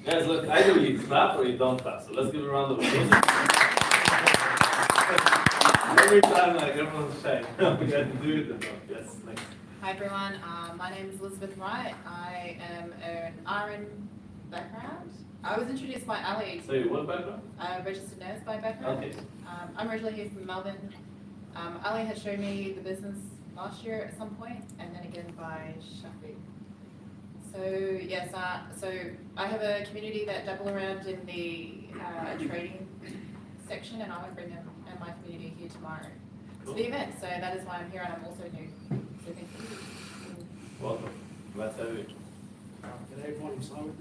Guys, look, either you clap or you don't clap, so let's give a round of applause. Every time, like, everyone's shy. We got to do it. Yes, next. Hi everyone, my name is Elizabeth Wright. I am an RN background. I was introduced by Ali, So you what background? a registered nurse by background. Okay. I'm originally here from Melbourne. Ali had shown me the business last year at some point, and then again by Shafi. So yes, so I have a community that dabble around in the trading section, and I want to bring them and my community here tomorrow to the event. So that is why I'm here, and I'm also new. So thank you. Welcome. Glad to have you. Good day, everyone. I'm Simon.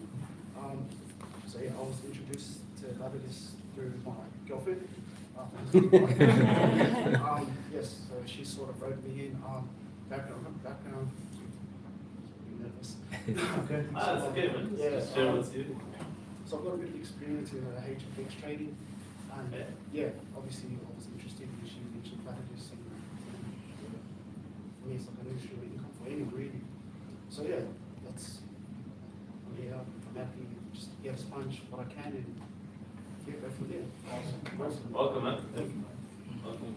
So yeah, I was introduced to Validus through my girlfriend. Yes, so she sort of wrote me in. Background. Nervous. Okay. That's okay, man. Yeah. Share what's you. So I've got a bit of experience in HFX trading, and yeah, obviously I was interested because she mentioned Validus, and for me it's like an extra income for anyone really. So yeah, I'm happy to just get a sponge what I can and go from there. Awesome. Welcome, man. Thank you. Welcome.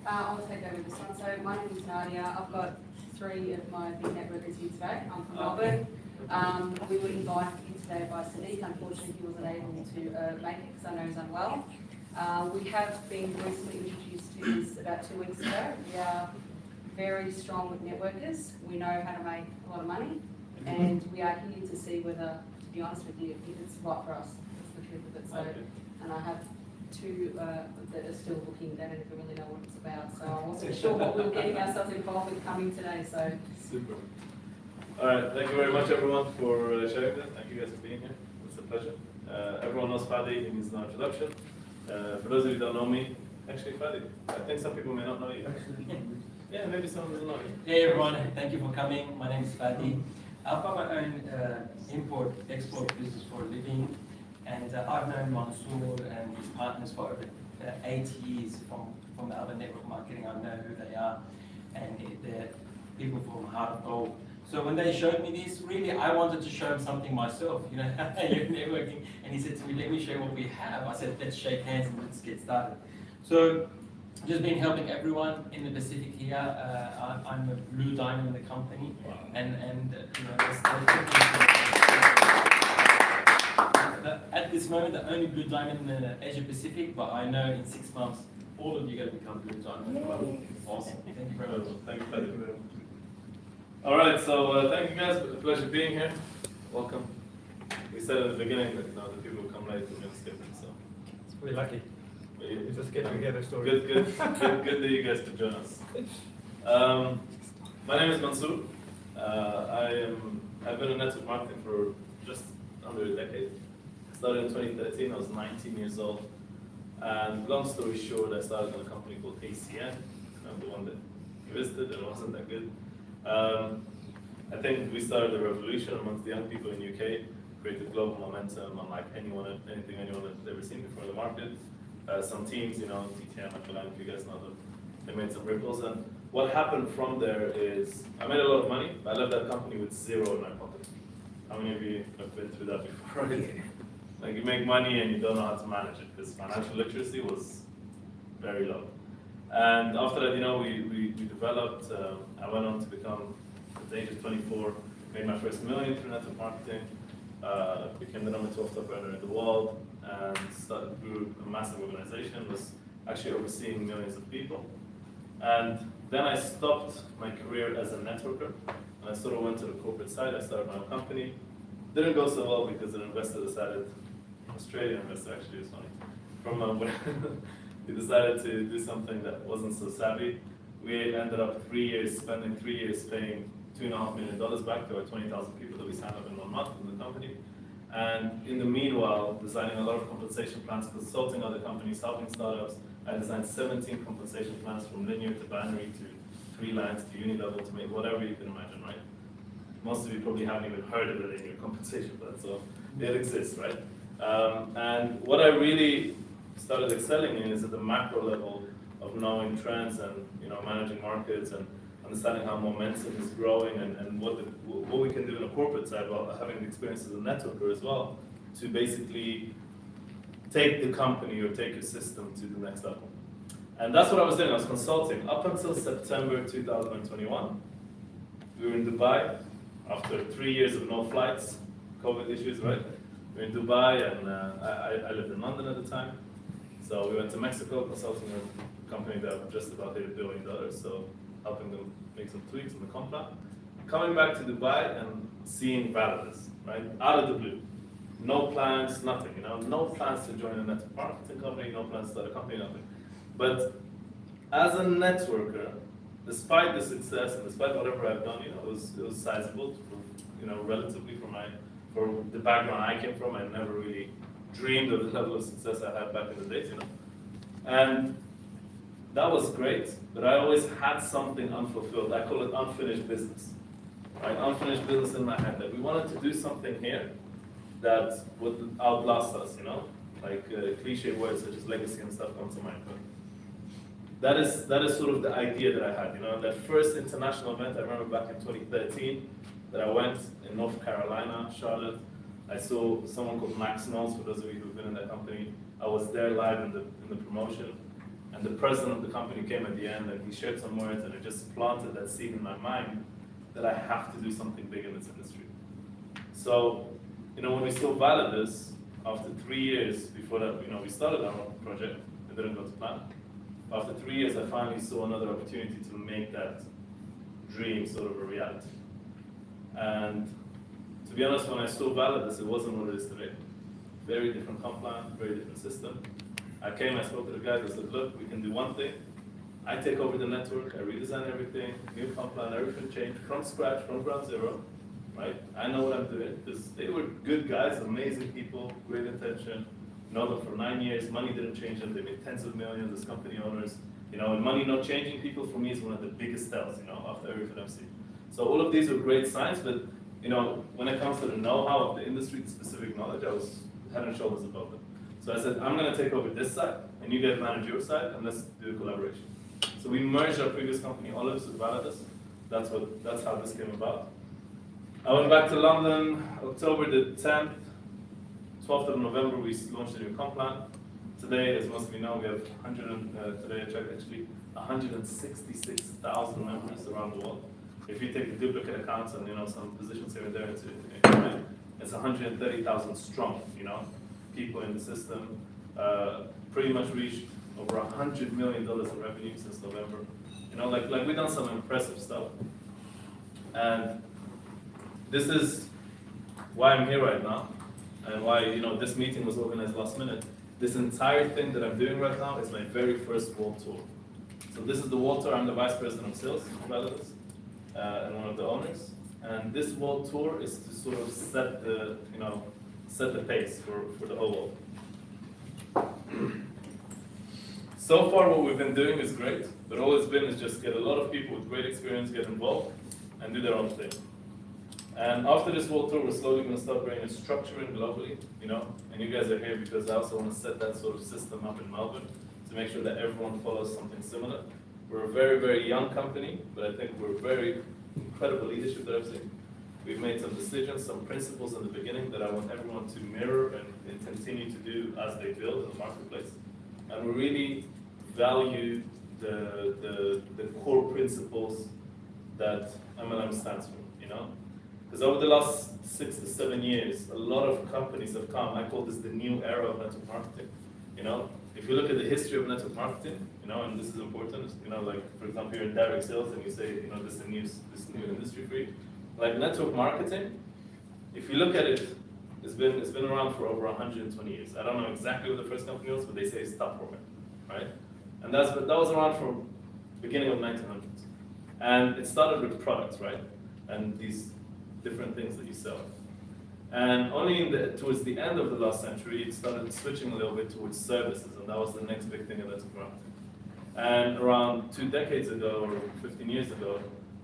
I'll take over this one. So my name is Nadia. I've got 3 of my big networkers here today. I'm from Melbourne. We were invited in today by Sadiq. Unfortunately, he wasn't able to make it because I know he's unwell. We have been recently introduced to this about 2 weeks ago. We are very strong networkers. We know how to make a lot of money, and we are here to see whether, to be honest with you, if it's right for us. That's the truth of it. So, and I have 2 that are still looking. They don't even really know what it's about. So I wasn't sure what we were getting ourselves involved with coming today. So Super. All right, thank you very much, everyone, for sharing that. Thank you guys for being here. It's a pleasure. Everyone knows Fadi. He needs no introduction. For those of you who don't know me, actually, Fadi, I think some people may not know you. Yeah, maybe someone doesn't know you. Hey everyone, thank you for coming. My name is Fadi. I've got my own import-export business for a living, and I've known Mansoor and his partners for over 8 years from the other network marketing. I know who they are, and they're people from Heart of Gold. So when they showed me this, really I wanted to show him something myself, you know, you're networking, and he said to me, let me show you what we have. I said, let's shake hands and let's get started. So just been helping everyone in the Pacific here. I'm a blue diamond in the company, and you know, at this moment, the only blue diamond in the Asia Pacific. But I know in 6 months, all of you are going to become blue diamond. Awesome. Thank you very much. Thank you, Fadi. All right, so thank you guys. It's a pleasure being here. Welcome. We said at the beginning that the people who come late we're going to skip it. So We're lucky. we Just get together story. Good that you guys could join us. My name is Mansoor. I've been in network marketing for just under a decade. I started in 2013. I was 19 years old. And long story short, I started in a company called ACN. I'm the one that you visited, and it wasn't that good. I think we started a revolution amongst the young people in UK, created global momentum unlike anything anyone had ever seen before in the market. Some teams, DTM, if you guys know them, they made some ripples. And what happened from there is I made a lot of money. I left that company with 0 in my pocket. How many of you have been through that before? Like you make money and you don't know how to manage it because financial literacy was very low. And after that, we developed. I went on to become, at the age of 24, made my first million through network marketing. Became the number 12 top earner in the world, and grew a massive organization. Was actually overseeing millions of people. And then I stopped my career as a networker, and I sort of went to the corporate side. I started my own company. Didn't go so well because an investor decided, Australian investor actually is funny, he decided to do something that wasn't so savvy. We ended up spending 3 years paying $2.5 million back to our 20,000 people that we signed up in 1 month in the company. And in the meanwhile, designing a lot of compensation plans, consulting other companies, helping startups. I designed 17 compensation plans from linear to binary to 3 lines to uni-level to make whatever you can imagine, right? Most of you probably haven't even heard of a linear compensation plan, so it exists, right? And what I really started excelling in is at the macro level of knowing trends and managing markets and understanding how momentum is growing and what we can do in a corporate side while having experience as a networker as well. to basically take the company or take your system to the next level. And that's what I was doing. I was consulting up until September 2021. We were in Dubai after 3 years of no flights, COVID issues, right? We were in Dubai, and I lived in London at the time. So we went to Mexico, consulting with a company that just about hit $1 billion, so helping them make some tweaks in the comp plan. Coming back to Dubai and seeing Validus, right? Out of the blue. No plans, nothing, no plans to join a network marketing company, no plans to start a company, nothing. But as a networker, despite the success and despite whatever I've done, it was sizable, relatively for the background I came from. I never really dreamed of the level of success I had back in the days, And that was great, but I always had something unfulfilled. I call it unfinished business, right? Unfinished business in my head, that we wanted to do something here that would outlast us, like cliche words such as legacy and stuff come to mind. But that is sort of the idea that I had, that first international event. I remember back in 2013 that I went in North Carolina, Charlotte. I saw someone called Max Knowles, for those of you who've been in that company. I was there live in the promotion, and the president of the company came at the end, and he shared some words, and it just planted that seed in my mind that I have to do something big in this industry. So, when we saw Validus, after 3 years before that, we started our own project. It didn't go to plan. After 3 years, I finally saw another opportunity to make that dream sort of a reality. And to be honest, when I saw Validus, it wasn't what it is today. Very different comp plan, very different system. I spoke to the guys, I said, look, we can do one thing. I take over the network, I redesign everything, new comp plan, everything changed from scratch, from ground zero, right? I know what I'm doing, because they were good guys, amazing people, great intention. Know them for 9 years, money didn't change them, they made tens of millions as company owners. And money not changing people for me is one of the biggest tells, after everything I've seen. So all of these are great signs, but when it comes to the know-how of the industry, the specific knowledge, I was head and shoulders above them. So I said, I'm going to take over this side, and you guys manage your side, and let's do a collaboration. So we merged our previous company, Olives, with Validus. That's how this came about. I went back to London, October the 10th, 12th of November, we launched a new comp plan. Today, as most of you know, we have 166,000 members around the world. If you take the duplicate accounts and some positions here and there, it's 130,000 strong. People in the system. Pretty much reached over $100 million in revenue since November. Like we've done some impressive stuff. And this is why I'm here right now, and why this meeting was organized last minute. This entire thing that I'm doing right now is my very first world tour. So this is the world tour. I'm the vice president of sales for Validus, and one of the owners. And this world tour is to sort of set the pace for the whole world. So far, what we've been doing is great, but all it's been is just get a lot of people with great experience get involved and do their own thing. And after this world tour, we're slowly going to start bringing a structure in globally, and you guys are here because I also want to set that sort of system up in Melbourne to make sure that everyone follows something similar. We're a very, very young company, but I think we're very incredible leadership that I've seen. We've made some decisions, some principles in the beginning that I want everyone to mirror and continue to do as they build in the marketplace. And we really value the core principles that MLM stands for, Because over the last 6 to 7 years, a lot of companies have come. I call this the new era of network marketing. If you look at the history of network marketing, and this is important, like for example, you're in direct sales and you say, this is this new industry for you. Like network marketing, if you look at it, it's been around for over 120 years. I don't know exactly what the first company was, but they say it's Tupperware, right? And that was around from beginning of 1900s. And it started with products, right? And these different things that you sell. And only towards the end of the last century, it started switching a little bit towards services, and that was the next big thing in network marketing. And around 2 decades ago, or 15 years ago,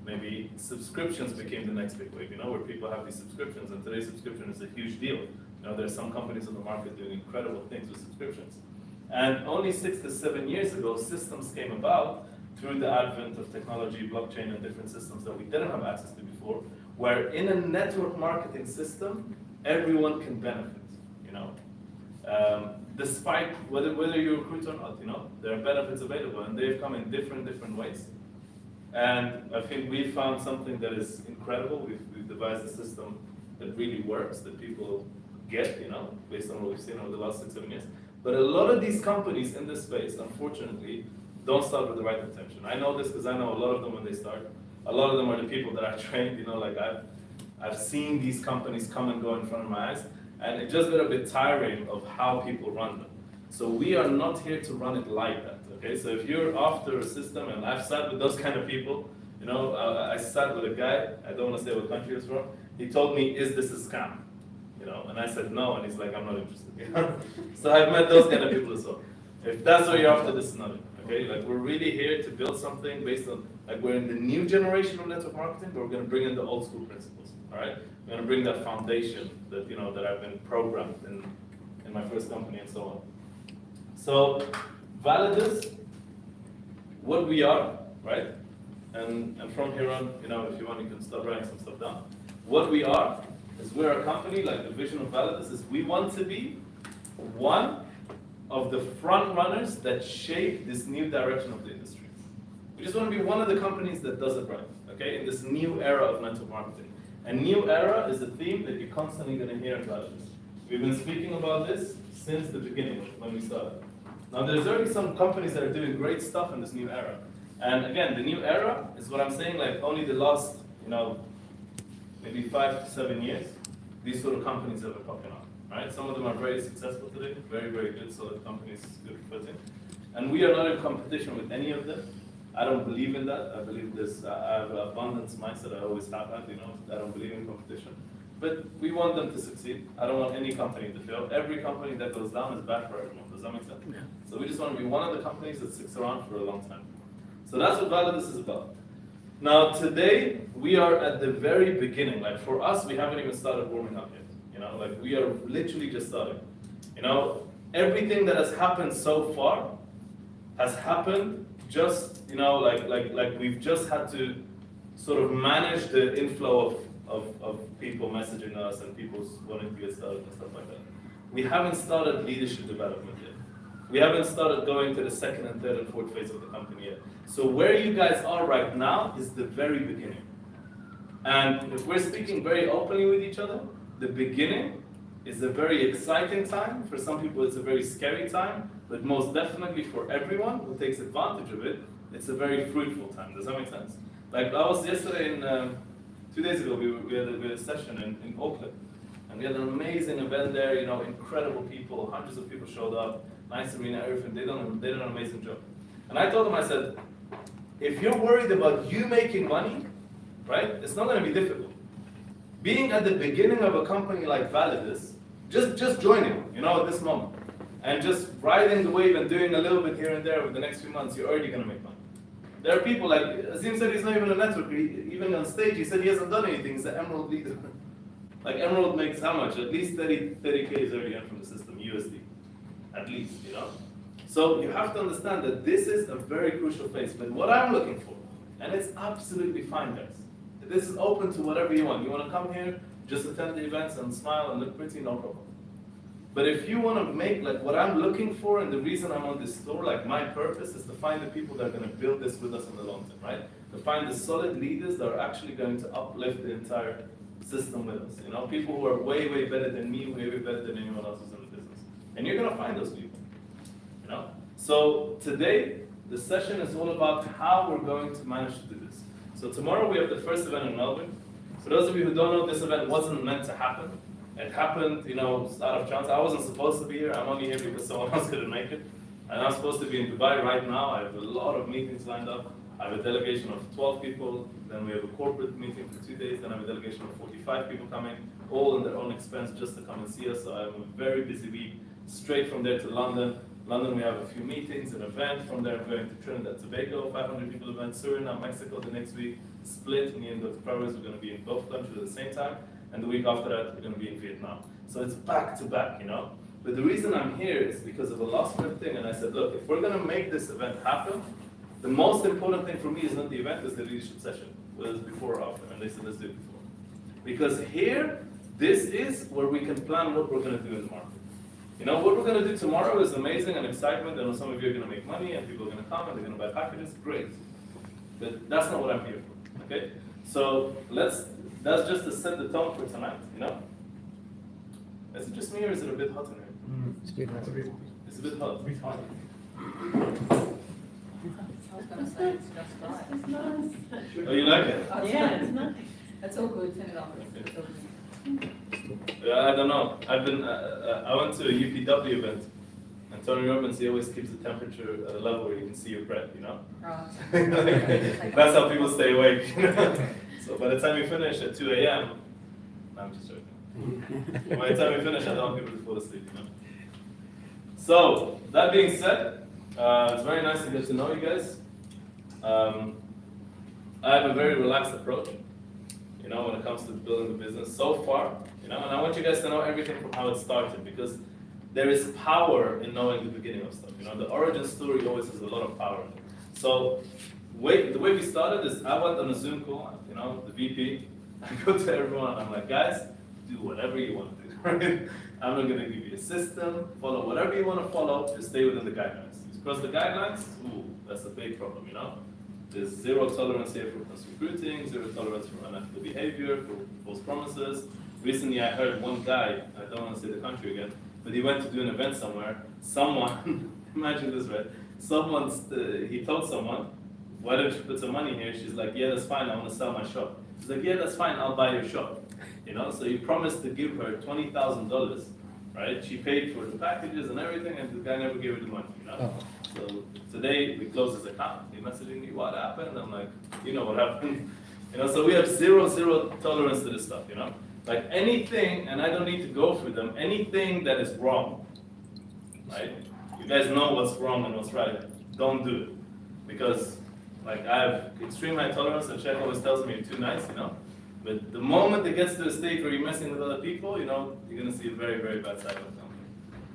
maybe subscriptions became the next big wave, where people have these subscriptions, and today's subscription is a huge deal. There are some companies on the market doing incredible things with subscriptions. And only 6 to 7 years ago, systems came about through the advent of technology, blockchain, and different systems that we didn't have access to before, where in a network marketing system, everyone can benefit. Despite whether you recruit or not, there are benefits available, and they've come in different ways. And I think we found something that is incredible. We've devised a system that really works, that people get, based on what we've seen over the last 6-7 years. But a lot of these companies in this space, unfortunately, don't start with the right intention. I know this because I know a lot of them when they start. A lot of them are the people that I trained, I've seen these companies come and go in front of my eyes, and it just got a bit tiring of how people run them. So we are not here to run it like that, okay? So if you're after a system, and I've sat with those kind of people, I sat with a guy, I don't want to say what country he's from, he told me, is this a scam? And I said no, and he's like, I'm not interested. So I've met those kind of people as well. If that's what you're after, this is not it, okay? We're really here to build something based on, we're in the new generation of network marketing, but we're going to bring in the old school principles, all right? We're going to bring that foundation that, that I've been programmed in my first company and so on. So, Validus, what we are, right? And from here on, if you want, you can start writing some stuff down. What we are is we're a company, the vision of Validus is we want to be one of the front runners that shape this new direction of the industry. We just want to be one of the companies that does it right, okay? In this new era of network marketing. A new era is a theme that you're constantly going to hear in Validus. We've been speaking about this since the beginning, when we started. Now, there's already some companies that are doing great stuff in this new era. And again, the new era is what I'm saying, only the last, maybe 5 to 7 years, these sort of companies have been popping up, right? Some of them are very successful today, very good, solid companies, good footing. And we are not in competition with any of them. I don't believe in that. I believe this, I have an abundance mindset, I always have had, I don't believe in competition. But we want them to succeed. I don't want any company to fail. Every company that goes down is bad for everyone. Does that make sense? Yeah. So we just want to be one of the companies that sticks around for a long time. So that's what Validus is about. Now today, we are at the very beginning. For us, we haven't even started warming up yet. We are literally just starting. Everything that has happened so far has happened just, we've just had to sort of manage the inflow of people messaging us and people wanting to get started and stuff like that. We haven't started leadership development yet. We haven't started going to the second and third and fourth phase of the company yet. So where you guys are right now is the very beginning. And if we're speaking very openly with each other, the beginning is a very exciting time. For some people, it's a very scary time, but most definitely for everyone who takes advantage of it, it's a very fruitful time. Does that make sense? I was yesterday 2 days ago, we had a session in Auckland, and we had an amazing event there, incredible people, hundreds of people showed up, nice arena, everything, they did an amazing job. And I told them, I said, if you're worried about you making money, right, it's not going to be difficult. Being at the beginning of a company like Validus, just joining, at this moment, and just riding the wave and doing a little bit here and there over the next few months, you're already going to make money. There are people Azim said he's not even a network, even on stage, he said he hasn't done anything, he's an Emerald leader. Emerald makes how much? At least 30K is already in from the system, USD. At least, So you have to understand that this is a very crucial phase. But what I'm looking for, and it's absolutely fine, guys. This is open to whatever you want. You want to come here, just attend the events and smile and look pretty, no problem. But if you want to make what I'm looking for, and the reason I'm on this tour, my purpose is to find the people that are going to build this with us in the long term, right? To find the solid leaders that are actually going to uplift the entire system with us. People who are way better than me, way better than anyone else who's in the business. And you're going to find those people. So today, the session is all about how we're going to manage to do this. So tomorrow we have the first event in Melbourne. For those of you who don't know, this event wasn't meant to happen. It happened, out of chance. I wasn't supposed to be here. I'm only here because someone else couldn't make it. And I'm supposed to be in Dubai right now. I have a lot of meetings lined up. I have a delegation of 12 people. Then we have a corporate meeting for 2 days. Then I have a delegation of 45 people coming, all on their own expense just to come and see us. So I have a very busy week. Straight from there to London. London, we have a few meetings, an event. From there, I'm going to Trinidad Tobago, 500 people event. Suriname, Mexico the next week. Split, me and Dr. Perez, we're going to be in both countries at the same time. And the week after that, we're going to be in Vietnam. So it's back to back, But the reason I'm here is because of a last minute thing. And I said, look, if we're going to make this event happen, the most important thing for me is not the event, it's the leadership session. Whether it's before or after. And they said, let's do it before. Because here, this is where we can plan what we're going to do in the market. You know, what we're gonna do tomorrow is amazing and excitement, and some of you are gonna make money, and people are gonna come, and they're gonna buy packages, great. But that's not what I'm here for, okay? So that's just to set the tone for tonight, you know? Is it just me, or is it a bit hot in here? It's good. It's a bit hot. I was gonna say it's just right. Oh, you like it? Yeah, it's nice. That's all good, turn it off. It's all good. Yeah, I don't know. I went to a UPW event, and Tony Robbins, he always keeps the temperature at a level where you can see your breath, you know? Right. That's how people stay awake, you know? So by the time you finish at 2 a.m., no, I'm just joking. By the time you finish, I don't want people to fall asleep, you know? So, that being said, it's very nice to get to know you guys. I have a very relaxed approach, you know, when it comes to building the business so far, you know, and I want you guys to know everything from how it started, because there is power in knowing the beginning of stuff, you know, the origin story always has a lot of power. So, the way we started is I went on a Zoom call, you know, the VP, I go to everyone, I'm like, guys, do whatever you want to do, right? I'm not gonna give you a system, follow whatever you want to follow, just stay within the guidelines. If you cross the guidelines, ooh, that's a big problem, you know? There's zero tolerance here for false recruiting, zero tolerance for unethical behavior, for false promises. Recently I heard one guy, I don't want to say the country again, but he went to do an event somewhere. Someone, imagine this, right? He told someone, why don't you put some money here? She's like, yeah, that's fine, I want to sell my shop. He's like, yeah, that's fine, I'll buy your shop. You know, so he promised to give her $20,000, right? She paid for the packages and everything, and the guy never gave her the money, you know? Oh. So today we closed his account. He messaging me, what happened? I'm like, you know what happened. You know, so we have zero tolerance to this stuff, you know? Like anything, and I don't need to go through them, anything that is wrong, right? You guys know what's wrong and what's right. Don't do it. Because like I have extreme high tolerance, and Sheikh always tells me you're too nice, you know? But the moment it gets to a stage where you're messing with other people, you know, you're gonna see a very, very bad side of the company.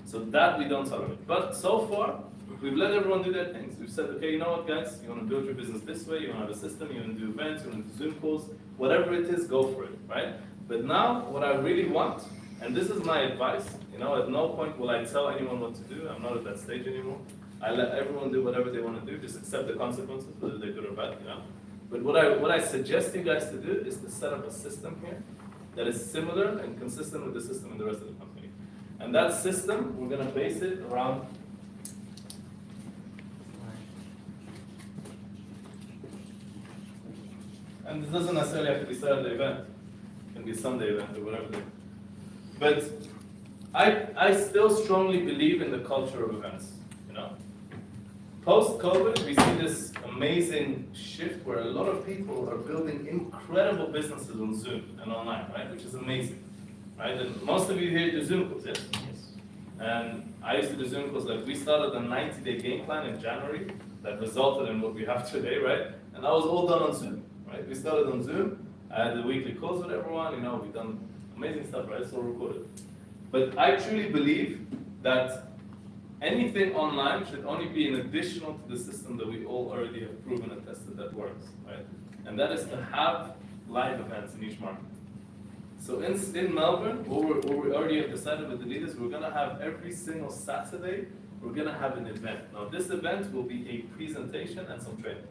So that we don't tolerate. But so far, we've let everyone do their things. We've said, okay, you know what, guys, you want to build your business this way, you want to have a system, you want to do events, you want to do Zoom calls, whatever it is, go for it, right? But now, what I really want, and this is my advice, you know, at no point will I tell anyone what to do. I'm not at that stage anymore. I let everyone do whatever they want to do, just accept the consequences, whether they're good or bad, you know. But what I suggest you guys to do is to set up a system here that is similar and consistent with the system in the rest of the company. And that system, we're going to base it around and it doesn't necessarily have to be Saturday event. It can be a Sunday event or whatever. But I still strongly believe in the culture of events, you know. Post-COVID, we see this amazing shift where a lot of people are building incredible businesses on Zoom and online, right? Which is amazing, right? And most of you here do Zoom calls, yes? Yes. And I used to do Zoom calls, like we started a 90-day game plan in January that resulted in what we have today, right? And that was all done on Zoom, right? We started on Zoom, I had the weekly calls with everyone, you know, we've done amazing stuff, right? It's all recorded. But I truly believe that anything online should only be an additional to the system that we all already have proven and tested that works, right? And that is to have live events in each market. So in Melbourne, what we already have decided with the leaders, we're going to have every single Saturday, we're going to have an event. Now this event will be a presentation and some training.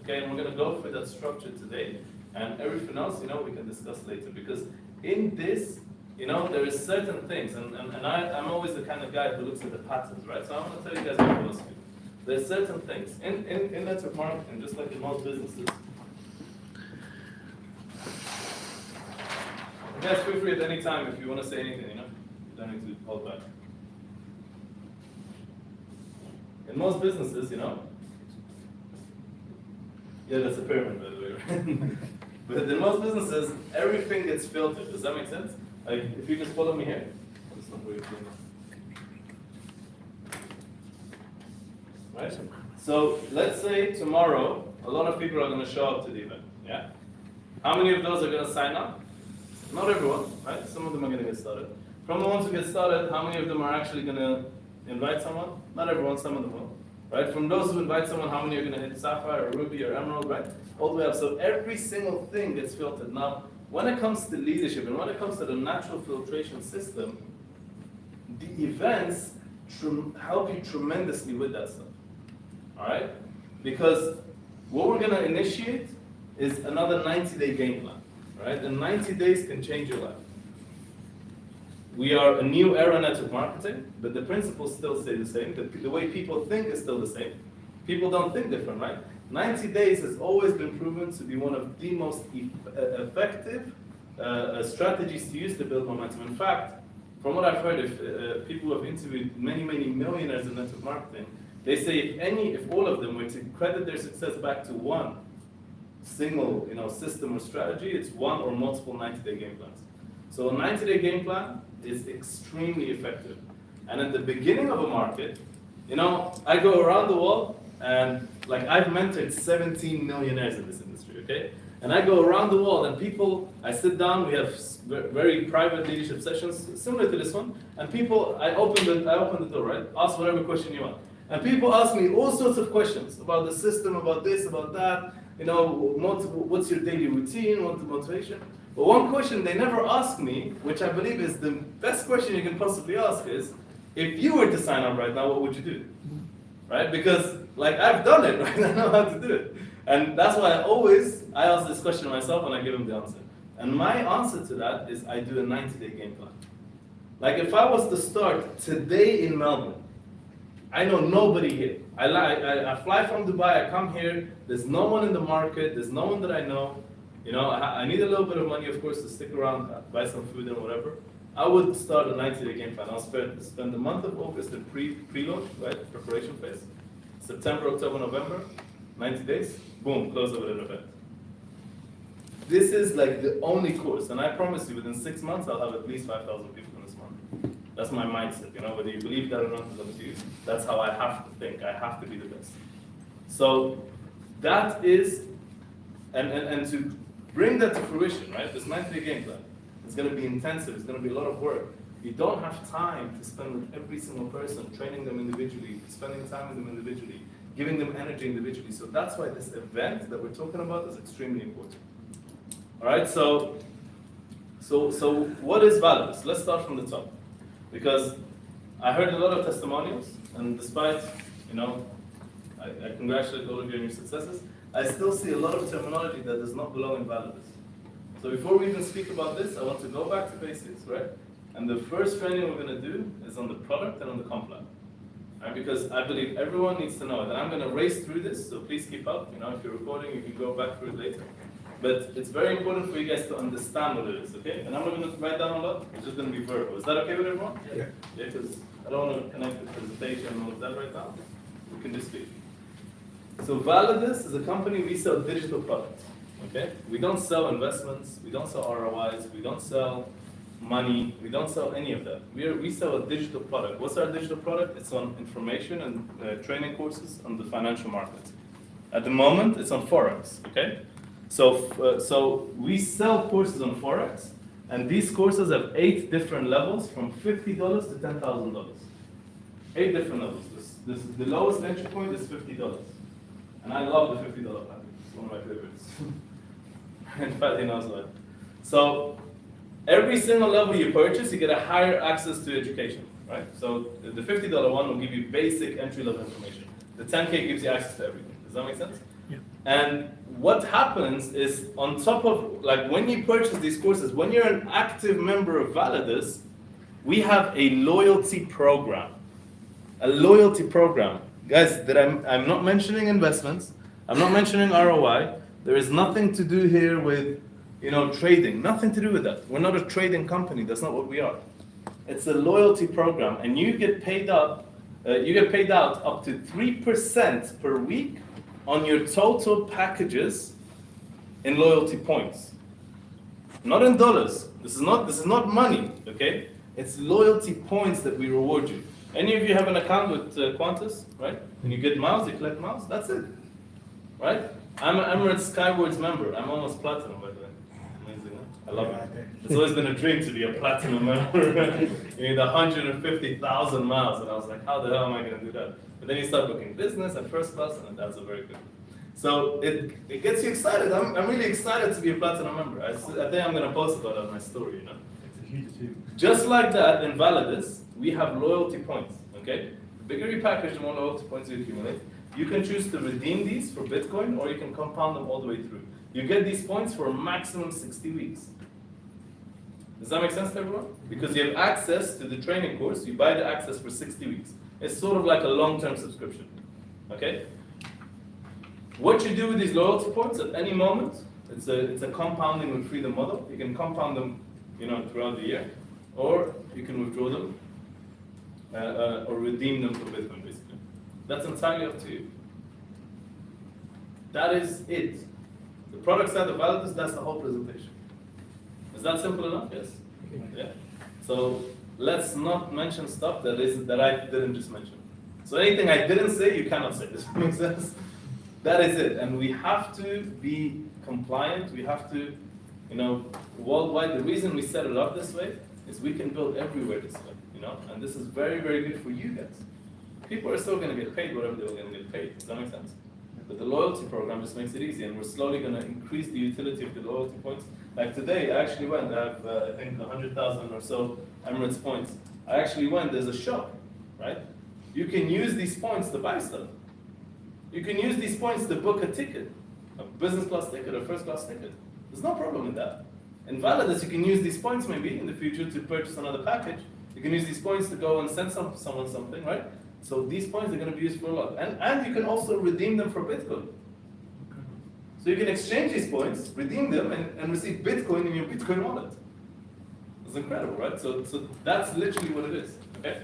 Okay, and we're going to go through that structure today, and everything else, you know, we can discuss later. Because in this, you know, there is certain things, and I'm always the kind of guy who looks at the patterns, right? So I want to tell you guys my philosophy. There's certain things in network marketing, just like in most businesses. You guys feel free at any time if you want to say anything, you know? You don't need to hold back. In most businesses, you know, yeah, that's a pyramid, by the way, right? But in most businesses, everything gets filtered. Does that make sense? Like, if you just follow me here. That's not very clear. Right? So, let's say tomorrow, a lot of people are going to show up to the event, yeah? How many of those are going to sign up? Not everyone, right? Some of them are going to get started. From the ones who get started, how many of them are actually going to invite someone? Not everyone, some of them will. Right? From those who invite someone, how many are going to hit Sapphire or Ruby or Emerald, right? All the way up. So every single thing gets filtered. Now, when it comes to leadership and when it comes to the natural filtration system, the events help you tremendously with that stuff. All right? Because what we're gonna initiate is another 90-day game plan. Right? And 90 days can change your life. We are a new era in network marketing, but the principles still stay the same. The way people think is still the same. People don't think different, right? 90 days has always been proven to be one of the most effective strategies to use to build momentum. In fact, from what I've heard, if people have interviewed many millionaires in network marketing, they say if all of them were to credit their success back to one single system or strategy, it's one or multiple 90-day game plans. So a 90-day game plan is extremely effective. And at the beginning of a market, I go around the world and I've mentored 17 millionaires in this industry, okay? And I go around the world and people, I sit down, we have very private leadership sessions similar to this one, and people, I open the door, right? Ask whatever question you want. And people ask me all sorts of questions about the system, about this, about that, what's your daily routine, what's the motivation? But one question they never ask me, which I believe is the best question you can possibly ask is, if you were to sign up right now, what would you do? Right? Because I've done it, right? I know how to do it. And that's why I ask this question myself and I give them the answer. And my answer to that is I do a 90-day game plan. If I was to start today in Melbourne, I know nobody here. I fly from Dubai, I come here, there's no one in the market, there's no one that I know. I need a little bit of money, of course, to stick around, buy some food and whatever. I would start a 90-day game plan. I'll spend the month of August in pre-launch, right, preparation phase. September, October, November, 90 days, boom, close it with an event. This is the only course, and I promise you, within 6 months, I'll have at least 5,000 people in this month. That's my mindset, whether you believe that or not is up to you. That's how I have to think. I have to be the best. So that is, and to bring that to fruition, right? This 90-day game plan, it's going to be intensive. It's going to be a lot of work. You don't have time to spend with every single person, training them individually, spending time with them individually, giving them energy individually. So that's why this event that we're talking about is extremely important. All right, so what is Validus? Let's start from the top. Because I heard a lot of testimonials, and despite, I congratulate all of you on your successes, I still see a lot of terminology that does not belong in Validus. So before we even speak about this, I want to go back to basics, right? And the first training we're going to do is on the product and on the comp plan. Right? Because I believe everyone needs to know it. And I'm going to race through this, so please keep up. If you're recording, you can go back through it later. But it's very important for you guys to understand what it is, okay? And I'm not going to write down a lot, it's just going to be verbal. Is that okay with everyone? Yeah. Yeah, because I don't want to connect the presentation and all of that right now. We can just speak. So Validus is a company, we sell digital products, okay? We don't sell investments, we don't sell ROIs, we don't sell money, we don't sell any of that. We sell a digital product. What's our digital product? It's on information and training courses on the financial markets. At the moment, it's on Forex, okay? So we sell courses on Forex, and these courses have 8 different levels from $50 to $10,000. 8 different levels. The lowest entry point is $50. And I love the $50 package. It's one of my favorites. In fact, he knows that. So every single level you purchase, you get a higher access to education, right? So the $50 one will give you basic entry-level information. The 10K gives you access to everything. Does that make sense? Yeah. And what happens is, on top of, when you purchase these courses, when you're an active member of Validus, we have a loyalty program. A loyalty program. Guys, that I'm not mentioning investments, I'm not mentioning ROI, there is nothing to do here with, trading, nothing to do with that. We're not a trading company, that's not what we are. It's a loyalty program, and you get paid out up to 3% per week on your total packages in loyalty points. Not in dollars. This is not money, okay? It's loyalty points that we reward you. Any of you have an account with Qantas, right? When you get miles, you collect miles, that's it, right? I'm an Emirates Skywards member. I'm almost platinum, by the way. Amazing, huh? I love it. It's always been a dream to be a platinum member. You need 150,000 miles, and I was like, how the hell am I going to do that? But then you start booking business and first class, and that's a very good. So it gets you excited. I'm really excited to be a platinum member. I think I'm going to post about it on my story, huge achievement. Just like that, in Validus, we have loyalty points, okay? The bigger you package, the more loyalty points you accumulate. You can choose to redeem these for Bitcoin, or you can compound them all the way through. You get these points for a maximum 60 weeks. Does that make sense to everyone? Because you have access to the training course, you buy the access for 60 weeks. It's sort of like a long-term subscription, okay? What you do with these loyalty points at any moment, it's a compounding with freedom model. You can compound them, throughout the year, or you can withdraw them, or redeem them for Bitcoin, basically. That's entirely up to you. That is it. The product side of Validus, that's the whole presentation. Is that simple enough? Yes? Yeah. So let's not mention stuff that I didn't just mention. So anything I didn't say, you cannot say. Does that make sense? That is it. And we have to be compliant. We have to, worldwide. The reason we set it up this way is we can build everywhere this way, and this is very, very good for you guys. People are still going to get paid whatever they're going to get paid. Does that make sense? But the loyalty program just makes it easy, and we're slowly going to increase the utility of the loyalty points. Like today, I actually went, I have, I think, 100,000 or so Emirates points. I actually went, there's a shop, right? You can use these points to buy stuff. You can use these points to book a ticket, a business class ticket, a first class ticket. There's no problem with that. In Validus, you can use these points maybe in the future to purchase another package. You can use these points to go and send someone something, right? So these points are going to be used for a lot. And you can also redeem them for Bitcoin. So you can exchange these points, redeem them, and receive Bitcoin in your Bitcoin wallet. It's incredible, right? So that's literally what it is, okay?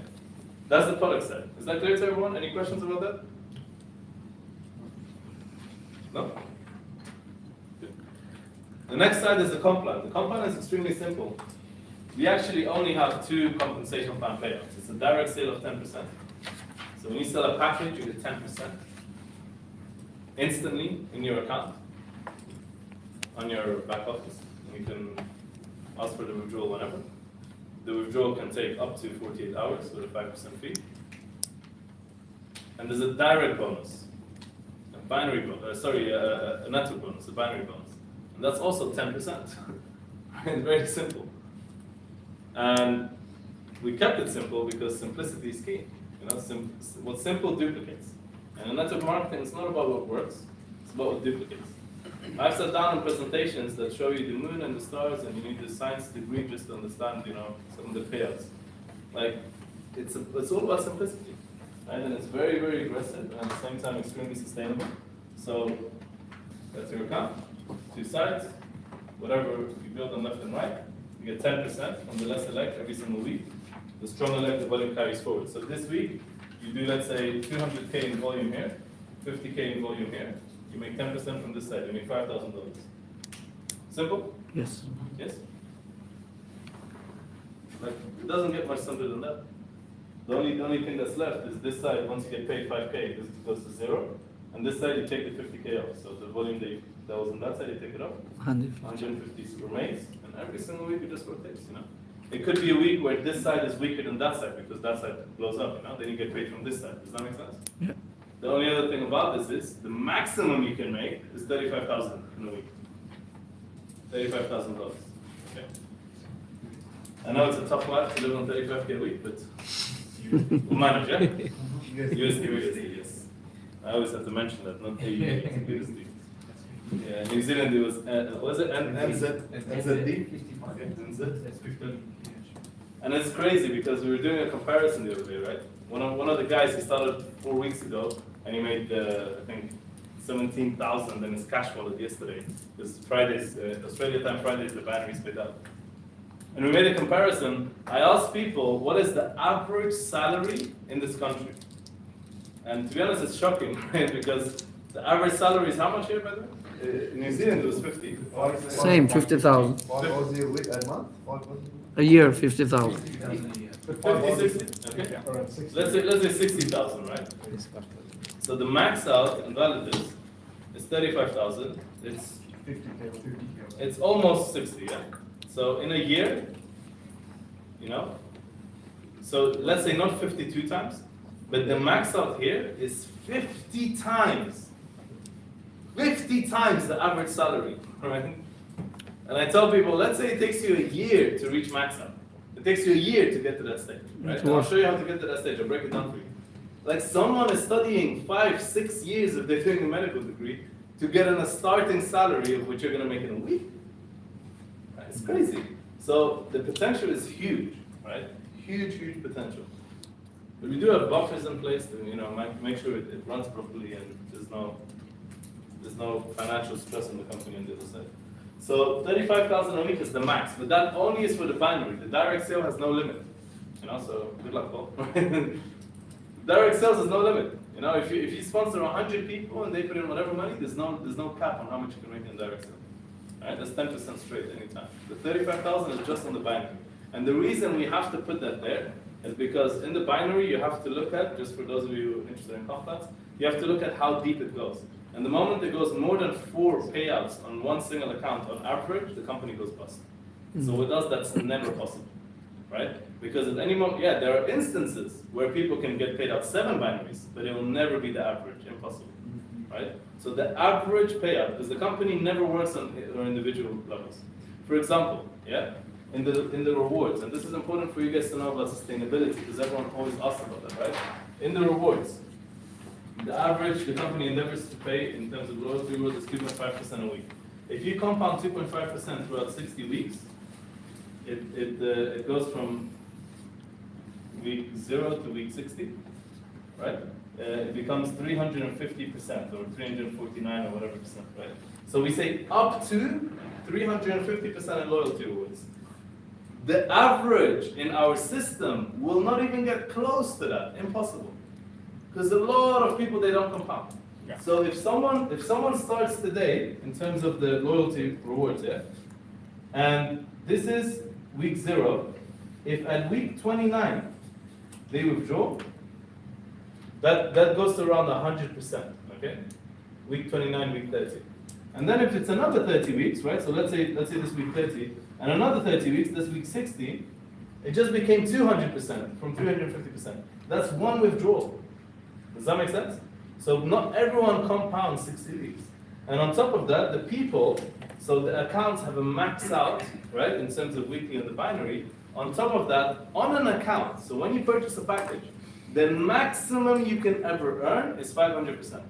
That's the product side. Is that clear to everyone? Any questions about that? No? Good. The next side is the comp plan. The comp plan is extremely simple. We actually only have 2 compensation plan payouts. It's a direct sale of 10%. So when you sell a package, you get 10% instantly in your account on your back office. And you can ask for the withdrawal whenever. The withdrawal can take up to 48 hours with a 5% fee. And there's a direct bonus, a binary bonus, a network bonus, a binary bonus. And that's also 10%. It's very simple. And we kept it simple because simplicity is key. What's simple duplicates. And in network marketing, it's not about what works, it's about what duplicates. I've sat down in presentations that show you the moon and the stars, and you need the science degree just to understand, some of the payouts. Like, it's all about simplicity, right? And it's very, very aggressive, and at the same time extremely sustainable. So that's your account, 2 sides, whatever you build on left and right, you get 10% from the less elect every single week. The strong elect, the volume carries forward. So this week, you do, let's say, 200K in volume here, 50K in volume here. You make 10% from this side. You make $5,000. Simple? Yes. Yes? Like, it doesn't get much simpler than that. The only thing that's left is this side. Once you get paid 5K, this goes to 0. And this side, you take the 50K off. So the volume that was on that side, you take it off. 150 remains. And every single week, it just rotates, It could be a week where this side is weaker than that side because that side blows up, Then you get paid from this side. Does that make sense? Yeah. The only other thing about this is the maximum you can make is $35,000 in a week. $35,000. Okay. I know it's a tough life to live on $35K a week, but we'll manage, yeah? USD, yes. I always have to mention that, not AUD, it's USD. Yeah, New Zealand, it was it NZD? Okay, NZ. And it's crazy because we were doing a comparison the other day, right? One of the guys, he started 4 weeks ago, and he made, I think, 17,000 in his cash wallet yesterday. Because Fridays, Australia time Fridays, the binaries paid out. And we made a comparison. I asked people, what is the average salary in this country? And to be honest, it's shocking, right? Because the average salary is how much here, by the way? In New Zealand, it was 50. Same, 50,000. 5 Aussie a week a month? 5 Aussie? A year, 50,000. 50, 60, okay. Let's say 60,000, right? So the max out in Validus is 35,000. It's 50K or 50K. It's almost 60, yeah? So in a year, so let's say not 52 times, but the max out here is 50 times. 50 times the average salary, right? And I tell people, let's say it takes you a year to reach max out. It takes you a year to get to that stage, right? It's And I'll worth- show you how to get to that stage. I'll break it down for you. Like someone is studying 5-6 years if they're doing a medical degree to get on a starting salary of which you're going to make in a week. Right? It's crazy. So the potential is huge, right? Huge, huge potential. But we do have buffers in place to, make sure it runs properly and there's no financial stress on the company on the other side. So 35,000 a week is the max, but that only is for the binary. The direct sale has no limit. So good luck, Paul. Direct sales has no limit. If you sponsor 100 people and they put in whatever money, there's no cap on how much you can make in direct sale. Right? That's 10% straight anytime. The 35,000 is just on the binary. And the reason we have to put that there is because in the binary you have to look at, just for those of you interested in compounds, you have to look at how deep it goes. And the moment it goes more than 4 payouts on one single account on average, the company goes bust. So with us, that's never possible, right? Because at any moment, there are instances where people can get paid out 7 binaries, but it will never be the average, impossible, right? So the average payout, because the company never works on individual levels. For example, in the rewards, and this is important for you guys to know about sustainability, because everyone always asks about that, right? In the rewards, the average the company endeavors to pay in terms of loyalty rewards is 2.5% a week. If you compound 2.5% throughout 60 weeks, it goes from week 0 to week 60, right? It becomes 350% or 349 or whatever percent, right? So we say up to 350% in loyalty rewards. The average in our system will not even get close to that, impossible. Because a lot of people, they don't compound. So if someone starts today in terms of the loyalty rewards, and this is week 0, if at week 29 they withdraw, that goes to around 100%, okay? Week 29, week 30. And then if it's another 30 weeks, right? So let's say this week 30, and another 30 weeks, this week 60, it just became 200% from 350%. That's one withdrawal. Does that make sense? So not everyone compounds 60 weeks. And on top of that, the people, so the accounts have a max out, right, in terms of weekly and the binary. On top of that, on an account, so when you purchase a package, the maximum you can ever earn is 500%.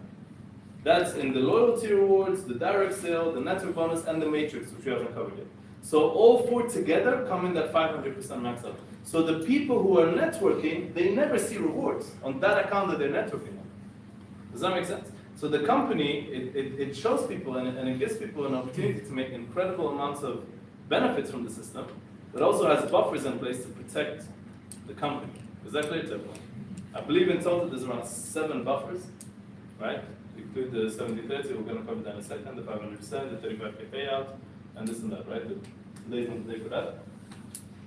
That's in the loyalty rewards, the direct sale, the network bonus, and the matrix, which we haven't covered yet. So all 4 together come in that 500% max out. So the people who are networking, they never see rewards on that account that they're networking on. Does that make sense? So the company, it shows people and it gives people an opportunity to make incredible amounts of benefits from the system, but also has buffers in place to protect the company. Is that clear to everyone? I believe in total there's around 7 buffers, right? Include the 70-30, we're going to cover that in a second, the 500%, the 35K payout, and this and that, right? Today's not the day for that.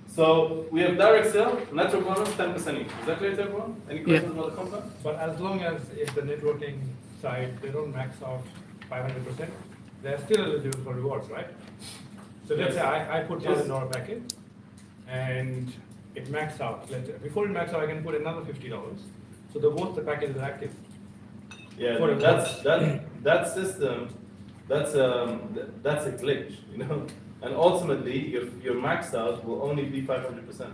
So we have direct sale, network bonus, 10% each. Is that clear to everyone? Any questions about the compound? But as long as if the networking side, they don't max out 500%, they're still eligible for rewards, right? So let's say I put $1,000 package and it maxed out. Let's say before it maxed out, I can put another $50. So both the packages are active. Yeah, For that system, that's a glitch, And ultimately, your max out will only be 500%.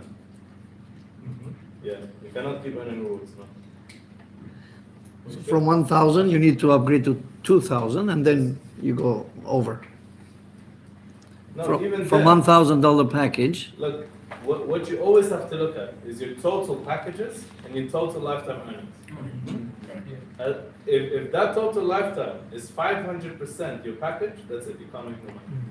Yeah, you cannot keep earning rewards, no. From 1,000, you need to upgrade to 2,000, and then you go over. No, even From then, $1,000 package, look, what you always have to look at is your total packages and your total lifetime earnings. If that total lifetime is 500% your package, that's it, you can't make more money.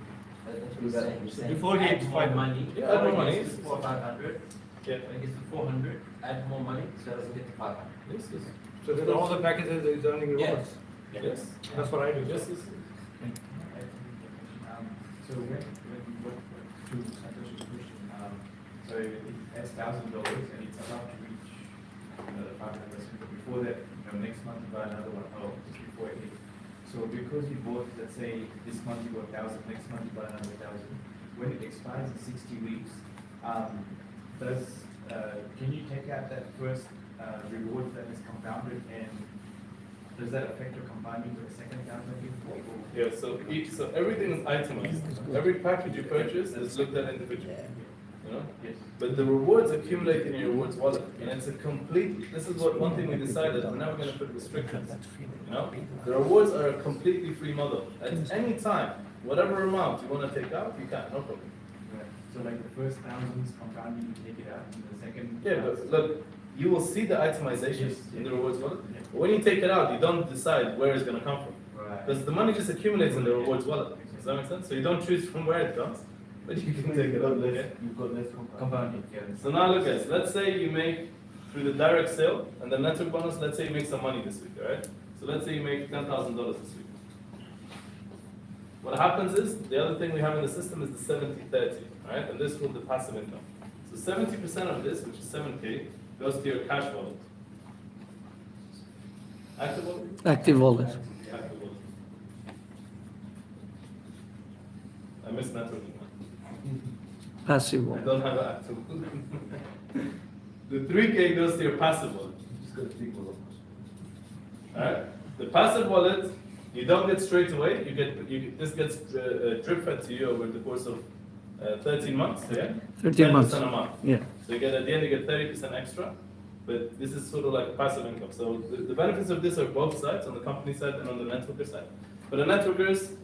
Before he add more expired. money. Yeah, add more money. It's for 500. Yeah. When it gets to 400, add more money, so it doesn't get to 500. Yes, yes. So then all the packages is earning rewards. Yes. That's what I do. Yes, yes. So what to Santosh's question, so it's $1,000 and it's about to reach the 500%, but before that, next month you buy another one, just before it hit. So because you bought, let's say, this month you bought 1,000, next month you buy another 1,000, when it expires in 60 weeks, can you take out that first reward that is compounded and does that affect your combined with a second account maybe? Yeah, so everything is itemized. Every package you purchase is looked at individually. You know? Yes. But the rewards accumulate in your rewards wallet. And it's a complete, this is what one thing we decided, we're never gonna put restrictions. You know? The rewards are a completely free model. At any time, whatever amount you wanna take out, you can, no problem. Right. So like the first thousands compounding, you take it out, and the second. Yeah, but look, you will see the itemization Yes. in the rewards wallet. Yeah. But when you take it out, you don't decide where it's gonna come from. Right. Because the money just accumulates in the rewards wallet. Does that make sense? So you don't choose from where it comes, but you can take it out later. You've got less Compounding, yeah. So now look guys, let's say you make through the direct sale and the network bonus, let's say you make some money this week, alright? So let's say you make $10,000 this week. What happens is, the other thing we have in the system is the 70-30, alright? And this is called the passive income. So 70% of this, which is 7K, goes to your cash wallet. Active wallet? Active wallet. Active wallet. I miss networking. Passive I wallet. don't have an active wallet. The 3K goes to your passive wallet. Just got a big one. Alright? The passive wallet, you don't get straight away. This gets drip fed to you over the course of 13 months. Yeah. 13 months. 10% a month. Yeah. So you get at the end you get 30% extra, but this is sort of like a passive income. So the benefits of this are both sides, on the company side and on the networker side. For the networkers,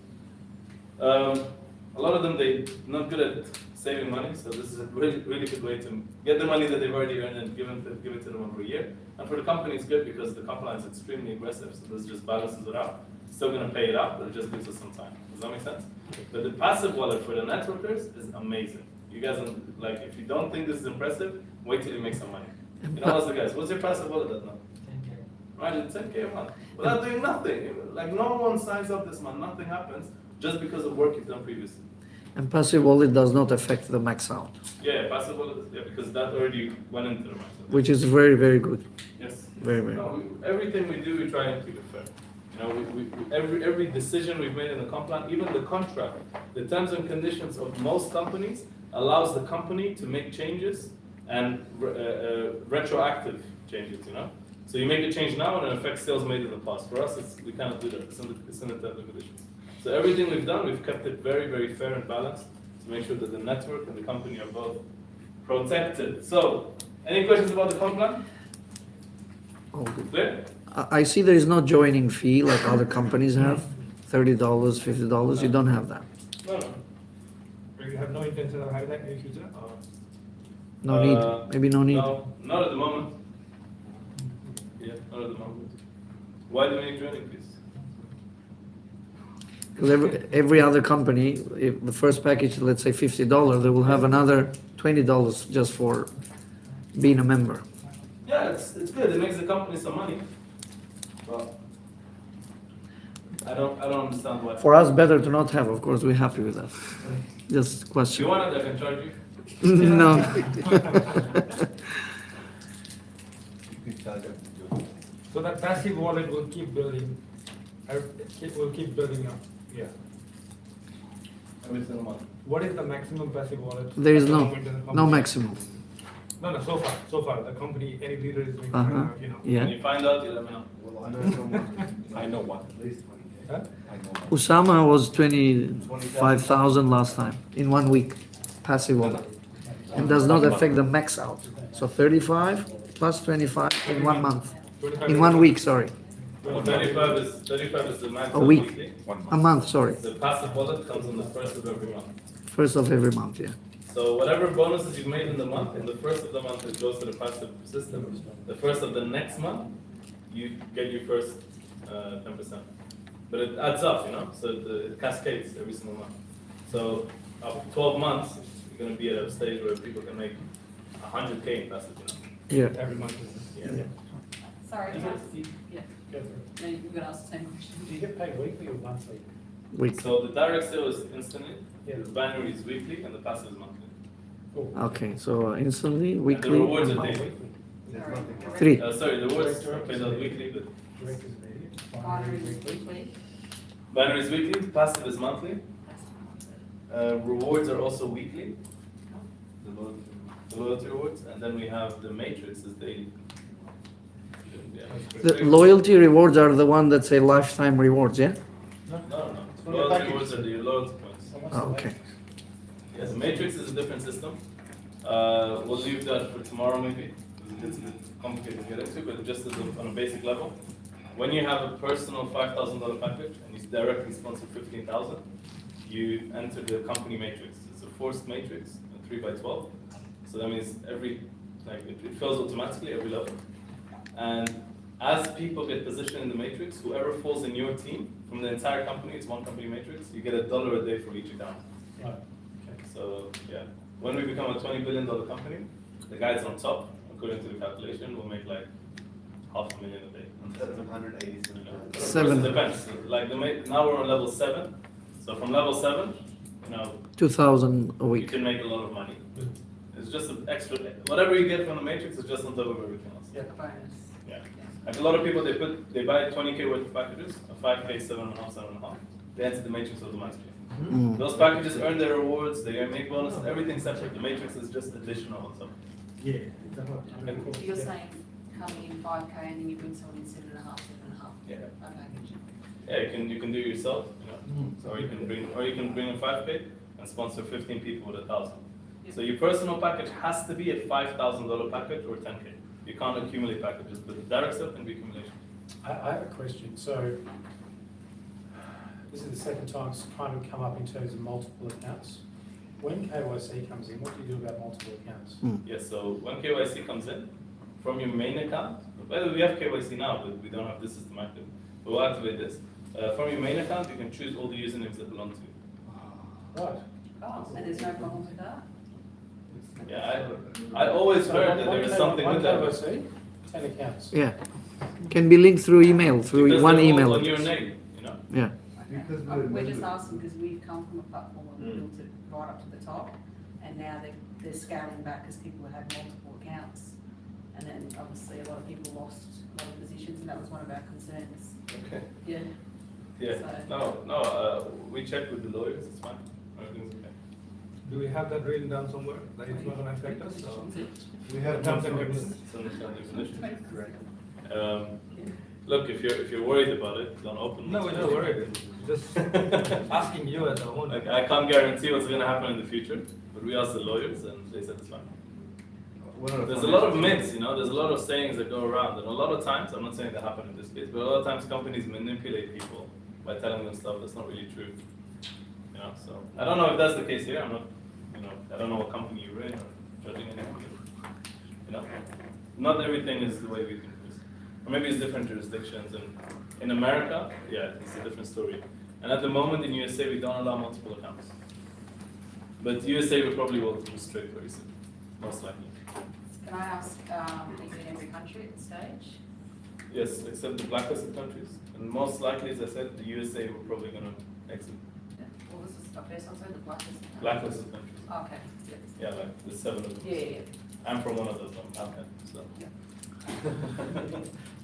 a lot of them they're not good at saving money, so this is a really good way to get the money that they've already earned and give it to them over a year. And for the company, it's good because the compliance is extremely aggressive, so this just balances it out. Still going to pay it out, but it just gives us some time. Does that make sense? But the passive wallet for the networkers is amazing. You guys, like, if you don't think this is impressive, wait till you make some money. You know, also guys, what's your passive wallet at now? 10K. Right, it's 10K a month. Without doing nothing. Like, no one signs up this month, nothing happens, just because of work you've done previously. And passive wallet does not affect the max out, Yeah, passive wallet, yeah, because that already went into the market. which is very, very good. Yes. Very, very No, everything we do, we try and keep it fair. You know, every decision we've made in the compliance, even the contract, the terms and conditions of most companies allows the company to make changes and retroactive changes, you know? So you make a change now and it affects sales made in the past. For us, we cannot do that. It's in the terms and conditions. So everything we've done, we've kept it very, very fair and balanced to make sure that the network and the company are both protected. So, any questions about the comp plan? All good. Clear? I see there is no joining fee like other companies have, $30, $50. You don't have that. No, no. You have no intention of having that in the future? No need. Maybe no need. No, not at the moment. Yeah, not at the moment. Why do we need joining fees? Because every other company, if the first package, let's say $50, they will have another $20 just for being a member. Yeah, it's good. It makes the company some money. But I don't understand why. For us, better to not have, of course, we're happy with that. Just If question. you want it, I can charge you. No. You can charge up to your. So that passive wallet will keep building, will keep building up, yeah. Every single month. What is the maximum passive wallet? There is at the no, moment in the no company? maximum. No, so far, the company, any leader is making, Uh-huh. you know. When Yeah. you find out, you let me know. Well, I know someone. I know one. At least 20K. Huh? I know one. Usama was 25,000 last time, in 1 week, passive wallet. And does not affect the max out. So 35 plus 25 in 1 month, 25 in 1 week, sorry. Well, 35 is the max A of week. weekly. A month, sorry. The passive wallet comes on the first of every month. First of every month, yeah. So whatever bonuses you've made in the month, in the first of the month it goes to the passive system. The first of the next month, you get your first 10%. But it adds up, you know, so it cascades every single month. So after 12 months, you're going to be at a stage where people can make 100K in passive, you know. Yeah. Every month. Yeah. Sorry, Is can I- it- yeah, Go for it. no, you're gonna ask the same question. Do you get paid weekly or monthly? Week. So the direct sale is instantly, Yeah. the binary is weekly, and the passive is monthly. Cool. Okay, so instantly, And the weekly, rewards and are monthly. daily. There's nothing. 3. Sorry, the rewards are paid out weekly, but Direct is daily. Binary is weekly. binary is weekly, passive is monthly. Rewards are also weekly. The loyalty rewards, and then we have the matrix is daily. Yeah. The loyalty rewards are the one that say lifetime rewards, yeah? No, no. For the Loyalty package. rewards are the loyalty points. So what's Oh, the okay. matrix? Yes, Matrix is a different system. We'll leave that for tomorrow maybe. It's a bit complicated to get into, but just as on a basic level. When you have a personal $5,000 package and you directly sponsor 15,000, you enter the company matrix. It's a forced matrix, a 3x12. So that means it fills automatically every level. And as people get positioned in the matrix, whoever falls in your team from the entire company, it's one company matrix, you get $1 a day for each account. Right, okay. So yeah, when we become a $20 billion company, the guys on top, according to the calculation, will make like $500,000 a day. That's 187. Seven. It depends. Like now we're on level 7. So from level 7, 2,000 a you week. can make a lot of money. It's just an extra. Whatever you get from the matrix is just on top of everything else. Yeah. Bonus. Yeah. Like a lot of people, they buy 20K worth of packages, a 5K, 7.5, 7.5. They enter the matrix automatically. Mm. Those packages earn their rewards, they make bonuses, everything's separate. The matrix is just additional on top. Yeah. exactly. So you're saying coming in 5K and then you bring someone in 7.5, 7.5? Yeah. A package. Yeah, you can do it yourself, or you can bring a 5K and sponsor 15 people with 1,000. So your personal package has to be a $5,000 package or 10K. You can't accumulate packages, but the direct stuff can be accumulation. I have a question. So this is the second time it's kind of come up in terms of multiple accounts. When KYC comes in, what do you do about multiple accounts? Yes, so when KYC comes in, from your main account, by the way, we have KYC now, but we don't have this system active. But we'll activate this. From your main account, you can choose all the usernames that belong to you. Right. Oh, and there's no problem with that? Yeah, I always heard that there is something with that. One KYC, 10 accounts. Yeah. Can be linked through email, through Because one they're all email on your address. name, Yeah. Because We're just asking because we've come from a platform where we built it right up to the top, and now they're scaling back because people have multiple accounts. And then obviously a lot of people lost a lot of positions, and that was one of our concerns. Okay. Yeah. Yeah, So- no, we checked with the lawyers, it's fine, everything's okay. Do we have that written down somewhere, that it's not gonna affect us? or- we have Terms and multiple- conditions. It's on the terms and conditions. Right. Look, if you're worried about it, don't open. No, we're not worried, just asking you as a owner. Like, I can't guarantee what's gonna happen in the future, but we asked the lawyers and they said it's fine. One of the There's a lot of foundations- myths, there's a lot of sayings that go around, and a lot of times, I'm not saying that happened in this case, but a lot of times companies manipulate people by telling them stuff that's not really true. So I don't know if that's the case here. I'm not, I don't know what company you're in or judging anyone. Not everything is the way we think it is, or maybe it's different jurisdictions. And in America, yeah, it's a different story. And at the moment in USA, we don't allow multiple accounts. But USA will probably will restrict very soon, most likely. Can I ask, is it every country at this stage? Yes, except the blacklisted countries. And most likely, as I said, the USA we're probably going to exit. What was the first one, sorry, the blacklisted? Blacklisted countries. Oh, okay, Yeah, like the 7 of them. yeah. I'm from one of those, I'm Afghan, so.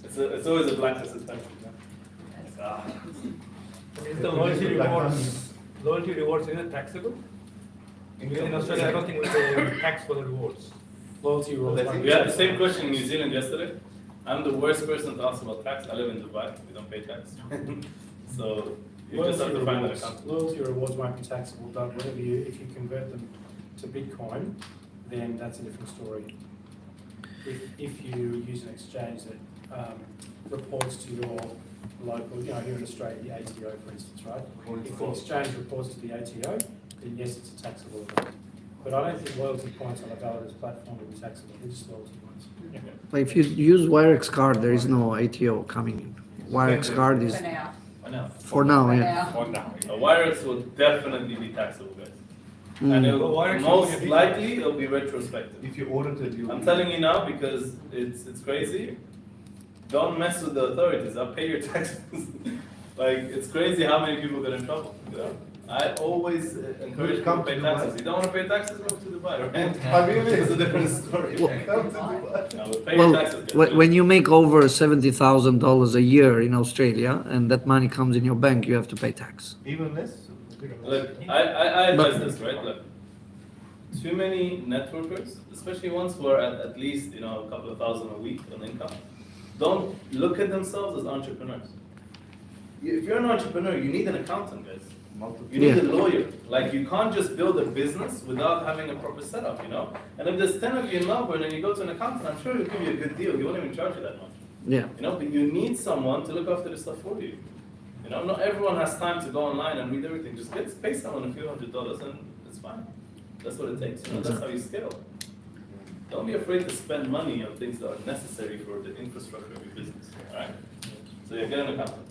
It's always a blacklisted country. Is the loyalty rewards, is it taxable? In Australia, I don't think we pay tax for the rewards. Loyalty rules. That's it. We had the same question in New Zealand yesterday. I'm the worst person to ask about tax. I live in Dubai, we don't pay tax. So you just have to find an account. Loyalty rewards won't be taxable, but whatever if you convert them to Bitcoin, then that's a different story. If you use an exchange that reports to your local, here in Australia, the ATO, for instance, right? If the exchange reports to the ATO, then yes, it's a taxable event. But I don't think loyalty points on a Validus platform will be taxable, they're just loyalty points. But if you use Wirex card, there is no ATO coming in. Wirex card is, For now. I know. for now, For yeah. now. A Wirex will definitely be taxable, guys. And Mm. it'll, But Wirex most will be- likely it'll be retrospective. If you audited, you. I'm telling you now because it's crazy. Don't mess with the authorities. I'll pay your taxes. Like it's crazy how many people get in trouble. I always encourage people to pay taxes. You don't want to pay taxes, go to Dubai, right? I mean, It's a different story. Come to Dubai. No, but pay your Well, taxes. guys. when you make over $70,000 a year in Australia and that money comes in your bank, you have to pay tax. Even less? Look, I advise this, right? Look, too many networkers, especially ones who are at least a couple of thousand a week on income, don't look at themselves as entrepreneurs. If you're an entrepreneur, you need an accountant, guys. You need a lawyer. Like, you can't just build a business without having a proper setup, you know? And if there's 10 of you in Melbourne and you go to an accountant, I'm sure he'll give you a good deal. He won't even charge you that much. Yeah. You know, but you need someone to look after this stuff for you. You know, not everyone has time to go online and read everything. Just pay someone a few $100s and it's fine. That's what it takes. You know, that's how you scale. Don't be afraid to spend money on things that are necessary for the infrastructure of your business. All right? So yeah, get an accountant.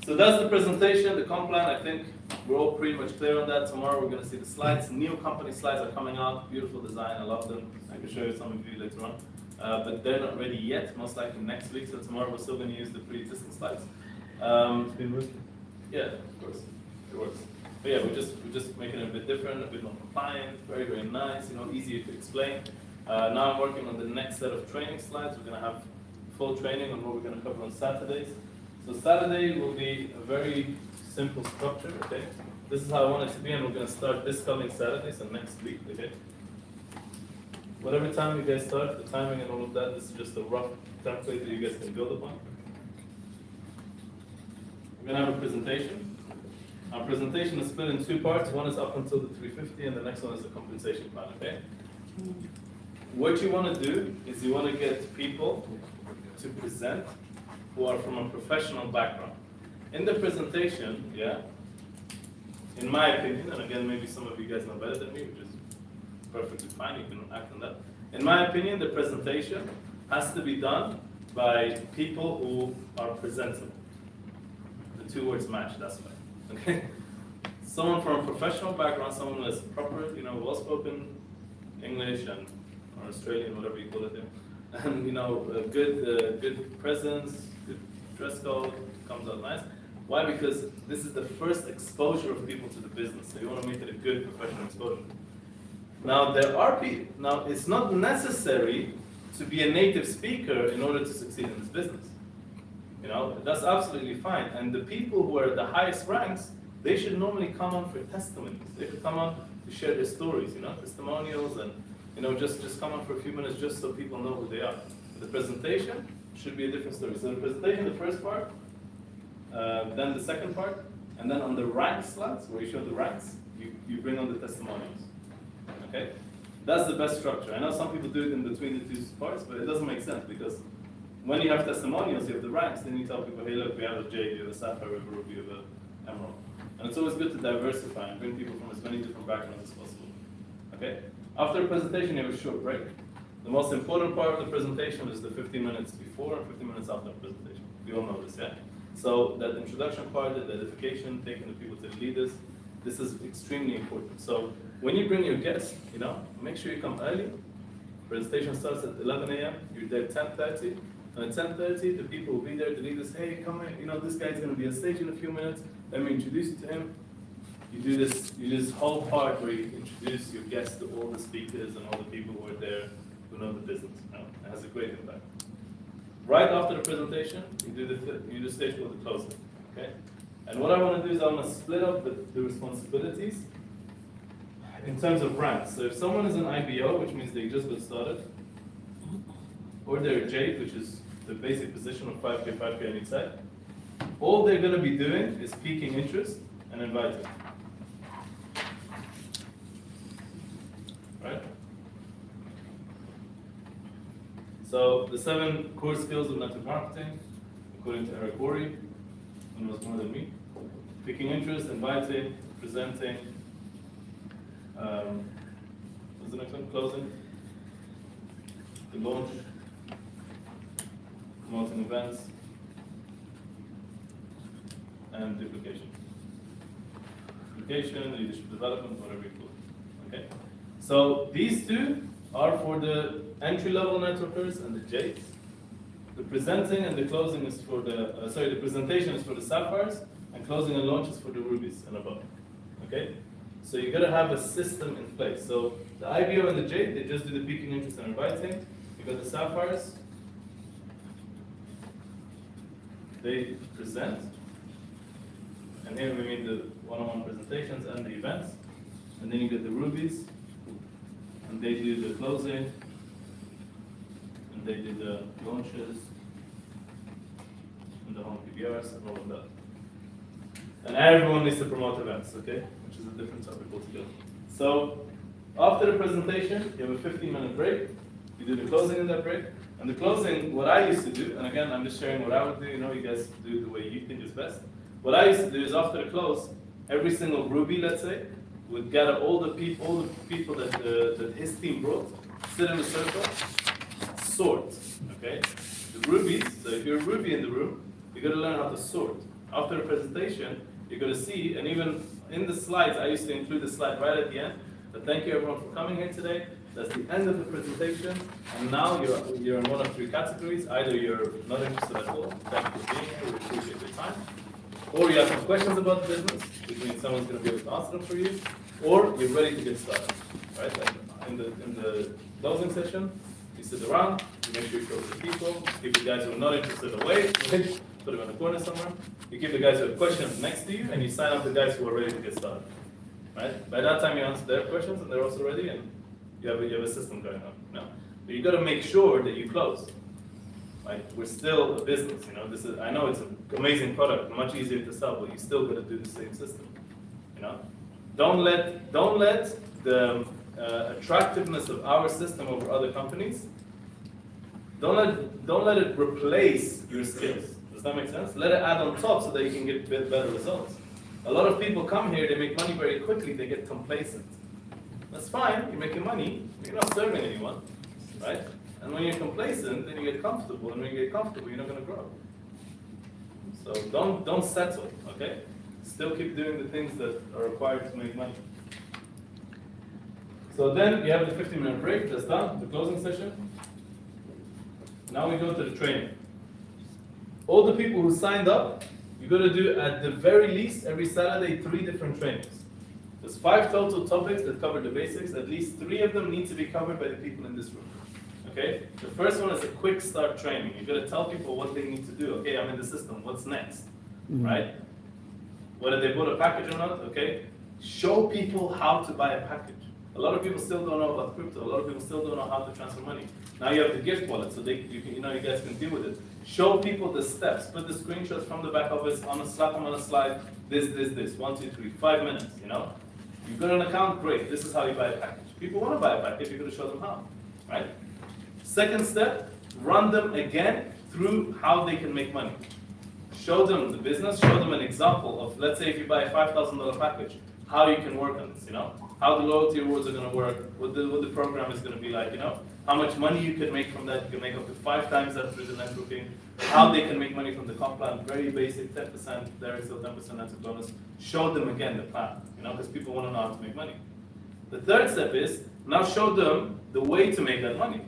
So that's the presentation, the comp plan. I think we're all pretty much clear on that. Tomorrow we're going to see the slides. New company slides are coming out. Beautiful design. I love them. I can show you some of you later on. But they're not ready yet. Most likely next week. So tomorrow we're still going to use the pre-existing slides. It's been working. Yeah, of course. It works. But yeah, we're just making it a bit different, a bit more compliant, very, very nice, you know, easier to explain. Now I'm working on the next set of training slides. We're going to have full training on what we're going to cover on Saturdays. So Saturday will be a very simple structure, okay? This is how I want it to be, and we're going to start this coming Saturday, so next week, okay? Whatever time you guys start, the timing and all of that, this is just a rough template that you guys can build upon. We're going to have a presentation. Our presentation is split in two parts. One is up until the 350, and the next one is the compensation plan, okay? What you want to do is you want to get people to present who are from a professional background. In the presentation, yeah, in my opinion, and again, maybe some of you guys know better than me, which is perfectly fine, you can act on that. In my opinion, the presentation has to be done by people who are presentable. The two words match, that's why, okay? Someone from a professional background, someone who has proper, you know, well-spoken English and or Australian, whatever you call it there, and you know, a good presence, good dress code, comes out nice. Why? Because this is the first exposure of people to the business, so you want to make it a good professional exposure. Now there are people. Now it's not necessary to be a native speaker in order to succeed in this business. You know, that's absolutely fine. And the people who are at the highest ranks, they should normally come on for testimonies. They should come on to share their stories, you know, testimonials, and you know, just come on for a few minutes just so people know who they are. The presentation should be a different story. So the presentation, the first part, then the second part, and then on the rank slides, where you show the ranks, you bring on the testimonials. Okay? That's the best structure. I know some people do it in between the two parts, but it doesn't make sense because when you have testimonials, you have the ranks, then you tell people, hey, look, we have a jade, we have a sapphire, we have a ruby, we have an emerald. And it's always good to diversify and bring people from as many different backgrounds as possible. Okay? After the presentation, you have a short break. The most important part of the presentation is the 15 minutes before and 15 minutes after the presentation. We all know this, yeah? So that introduction part, the identification, taking the people to the leaders, this is extremely important. So when you bring your guests, you know, make sure you come early. Presentation starts at 11 a.m. You're there at 10:30. And at 10:30, the people will be there. The leaders, hey, come in. You know, this guy's going to be on stage in a few minutes. Let me introduce you to him. You do this whole part where you introduce your guests to all the speakers and all the people who are there who know the business. You know? It has a great impact. Right after the presentation, you do the stage called the closing. Okay? And what I want to do is I want to split up the responsibilities in terms of ranks. So if someone is an IBO, which means they just got started, or they're a Jade, which is the basic position of 5K on each side, all they're going to be doing is piquing interest and inviting. Right? So the 7 core skills of network marketing, according to Eric Worre, who knows more than me: picking interest, inviting, presenting. What's the next one? Closing. The launch. Promoting events. And duplication. Duplication, leadership development, whatever you call it. Okay? So these two are for the entry-level networkers and the Jades. The presenting and the closing is for the, the presentation is for the sapphires, and closing and launch is for the rubies and above. Okay? So you gotta have a system in place. So the IBO and the Jade, they just do the piquing interest and inviting. You got the sapphires, they present. And here we mean the one-on-one presentations and the events. And then you get the rubies, and they do the closing, and they do the launches, the home PBRs, and all of that. And everyone needs to promote events, okay? Which is a different topic altogether. So, after the presentation, you have a 15-minute break. You do the closing in that break. And the closing, what I used to do, and again, I'm just sharing what I would do, you guys do the way you think is best. What I used to do is after the close, every single Ruby, let's say, would gather all the people that his team brought, sit in a circle, sort, okay? The Rubies, so if you're a Ruby in the room, you gotta learn how to sort. After the presentation, you're gonna see, and even in the slides, I used to include the slide right at the end, but thank you everyone for coming here today. That's the end of the presentation, and now you're in one of three categories. Either you're not interested at all, thank you for being here, we appreciate your time, or you have some questions about the business, which means someone's going to be able to answer them for you, or you're ready to get started, right? Like in the closing session, you sit around, you make sure you talk to the people, give the guys who are not interested away, put them in a corner somewhere, you give the guys who have questions next to you, and you sign up the guys who are ready to get started, right? By that time you answer their questions, and they're also ready, and you have a system going on. No. But you got to make sure that you close. Like, we're still a business, I know it's an amazing product, much easier to sell, but you still got to do the same system. Don't let the attractiveness of our system over other companies. Don't let it replace your skills. Does that make sense? Let it add on top so that you can get better results. A lot of people come here, they make money very quickly, they get complacent. That's fine, you're making money, you're not serving anyone, right? And when you're complacent, then you get comfortable, and when you get comfortable, you're not going to grow. So don't settle, okay? Still keep doing the things that are required to make money. So then you have the 15-minute break, that's done, the closing session. Now we go to the training. All the people who signed up, you're going to do at the very least every Saturday 3 different trainings. There's 5 total topics that cover the basics. At least 3 of them need to be covered by the people in this room. Okay? The first one is a quick start training. You've got to tell people what they need to do. Okay, I'm in the system. What's next? Right? Whether they bought a package or not, okay? Show people how to buy a package. A lot of people still don't know about crypto. A lot of people still don't know how to transfer money. Now you have the gift wallet, so you guys can deal with it. Show people the steps. Put the screenshots from the back office slap them on a slide. This. 1, 2, 3, 5 minutes. You've got an account, great. This is how you buy a package. People want to buy a package, you're going to show them how, right? Second step, run them again through how they can make money. Show them the business, show them an example of, let's say if you buy a $5,000 package, how you can work on this, how the loyalty rewards are going to work, what the program is going to be like, how much money you can make from that. You can make up to 5 times that through the networking, how they can make money from the comp plan, very basic, 10%, there is still 10% that's a bonus. Show them again the plan, because people want to know how to make money. The third step is, now show them the way to make that money.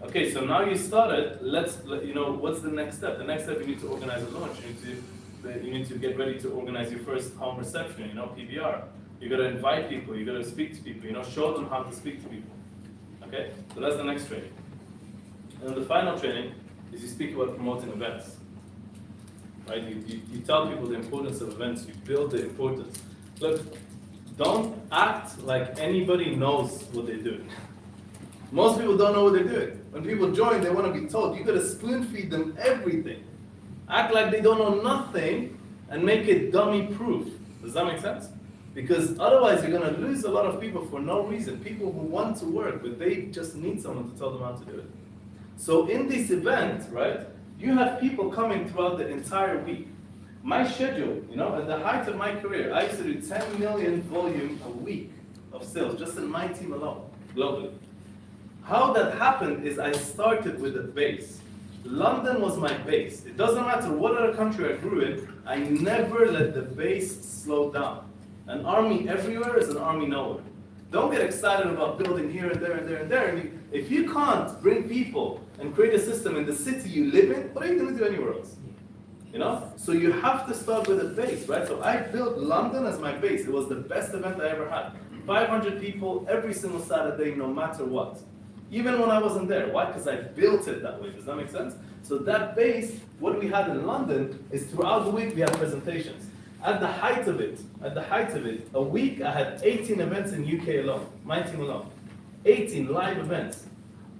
Okay, so now you started, what's the next step? The next step, you need to organize a launch. You need to get ready to organize your first home reception, PBR. You got to invite people, you got to speak to people, show them how to speak to people. Okay, so that's the next training. And the final training is you speak about promoting events. Right? You tell people the importance of events, you build the importance. Look, don't act like anybody knows what they're doing. Most people don't know what they're doing. When people join, they want to be told. You got to spoon feed them everything. Act like they don't know nothing and make it dummy proof. Does that make sense? Because otherwise you're going to lose a lot of people for no reason. People who want to work, but they just need someone to tell them how to do it. So in this event, right, you have people coming throughout the entire week. My schedule, at the height of my career, I used to do 10 million volume a week of sales, just in my team alone, globally. How that happened is I started with a base. London was my base. It doesn't matter what other country I grew in, I never let the base slow down. An army everywhere is an army nowhere. Don't get excited about building here and there and there and there. And if you can't bring people and create a system in the city you live in, what are you going to do anywhere else? So you have to start with a base, right? So I built London as my base. It was the best event I ever had. 500 people every single Saturday, no matter what. Even when I wasn't there. Why? Because I built it that way. Does that make sense? So that base, what we had in London, is throughout the week we had presentations. At the height of it, a week I had 18 events in UK alone, my team alone. 18 live events.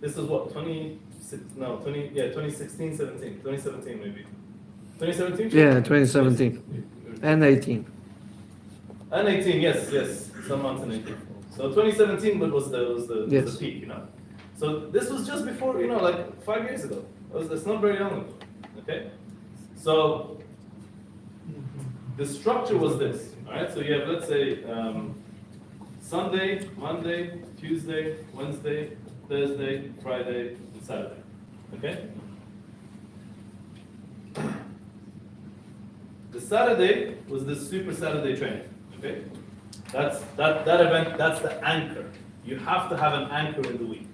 This was what, 2016, 17, 2017 maybe. 2017? Yeah, 2017 and 18. And 18, yes, some months in 18. So 2017 was the Yes. peak, you know. So this was just before, you know, like 5 years ago. It's not very long ago, okay? So the structure was this, all right? So you have, let's say, Sunday, Monday, Tuesday, Wednesday, Thursday, Friday, and Saturday, okay? The Saturday was the Super Saturday training, okay? That event, that's the anchor. You have to have an anchor in the week,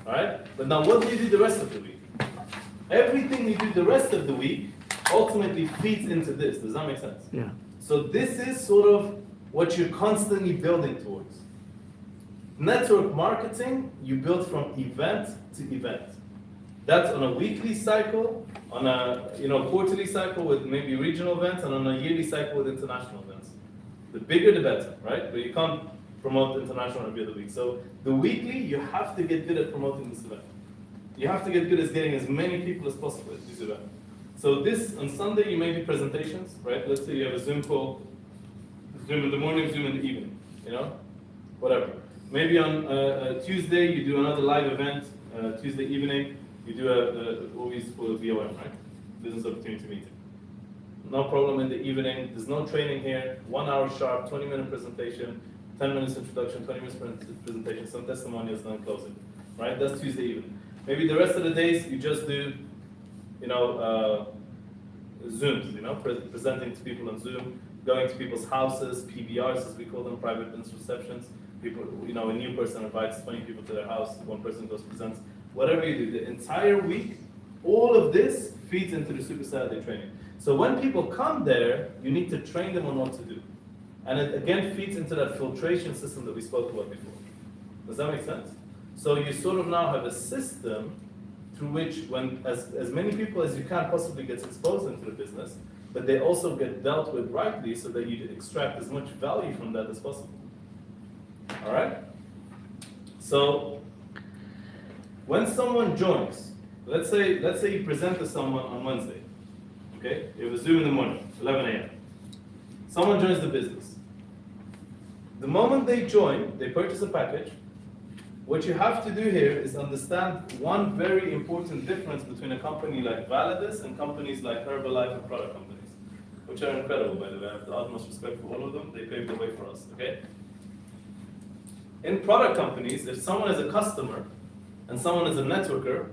all right? But now what do you do the rest of the week? Everything you do the rest of the week ultimately feeds into this. Does that make sense? Yeah. So this is sort of what you're constantly building towards. Network marketing, you build from event to event. That's on a weekly cycle, on a quarterly cycle with maybe regional events, and on a yearly cycle with international events. The bigger the better, right? But you can't promote international every other week. So the weekly, you have to get good at promoting this event. You have to get good at getting as many people as possible at this event. So this, on Sunday, you may do presentations, right? Let's say you have a Zoom call, Zoom in the morning, Zoom in the evening, you know? Whatever. Maybe on Tuesday, you do another live event, Tuesday evening, you do what we call a BOM, right? Business Opportunity Meeting. No problem in the evening, there's no training here, 1 hour sharp, 20-minute presentation, 10 minutes introduction, 20 minutes presentation, some testimonials, then closing, right? That's Tuesday evening. Maybe the rest of the days, you just do, Zooms, presenting to people on Zoom, going to people's houses, PBRs as we call them, private business receptions. People, a new person invites 20 people to their house, one person goes presents. Whatever you do, the entire week, all of this feeds into the Super Saturday training. So when people come there, you need to train them on what to do. And it again feeds into that filtration system that we spoke about before. Does that make sense? So you sort of now have a system through which when as many people as you can possibly get exposed into the business, but they also get dealt with rightly so that you extract as much value from that as possible. All right? So when someone joins, let's say you present to someone on Wednesday, okay? It was Zoom in the morning, 11 a.m. Someone joins the business. The moment they join, they purchase a package. What you have to do here is understand one very important difference between a company like Validus and companies like Herbalife and product companies, which are incredible, by the way. I have the utmost respect for all of them. They paved the way for us, okay? In product companies, if someone is a customer and someone is a networker,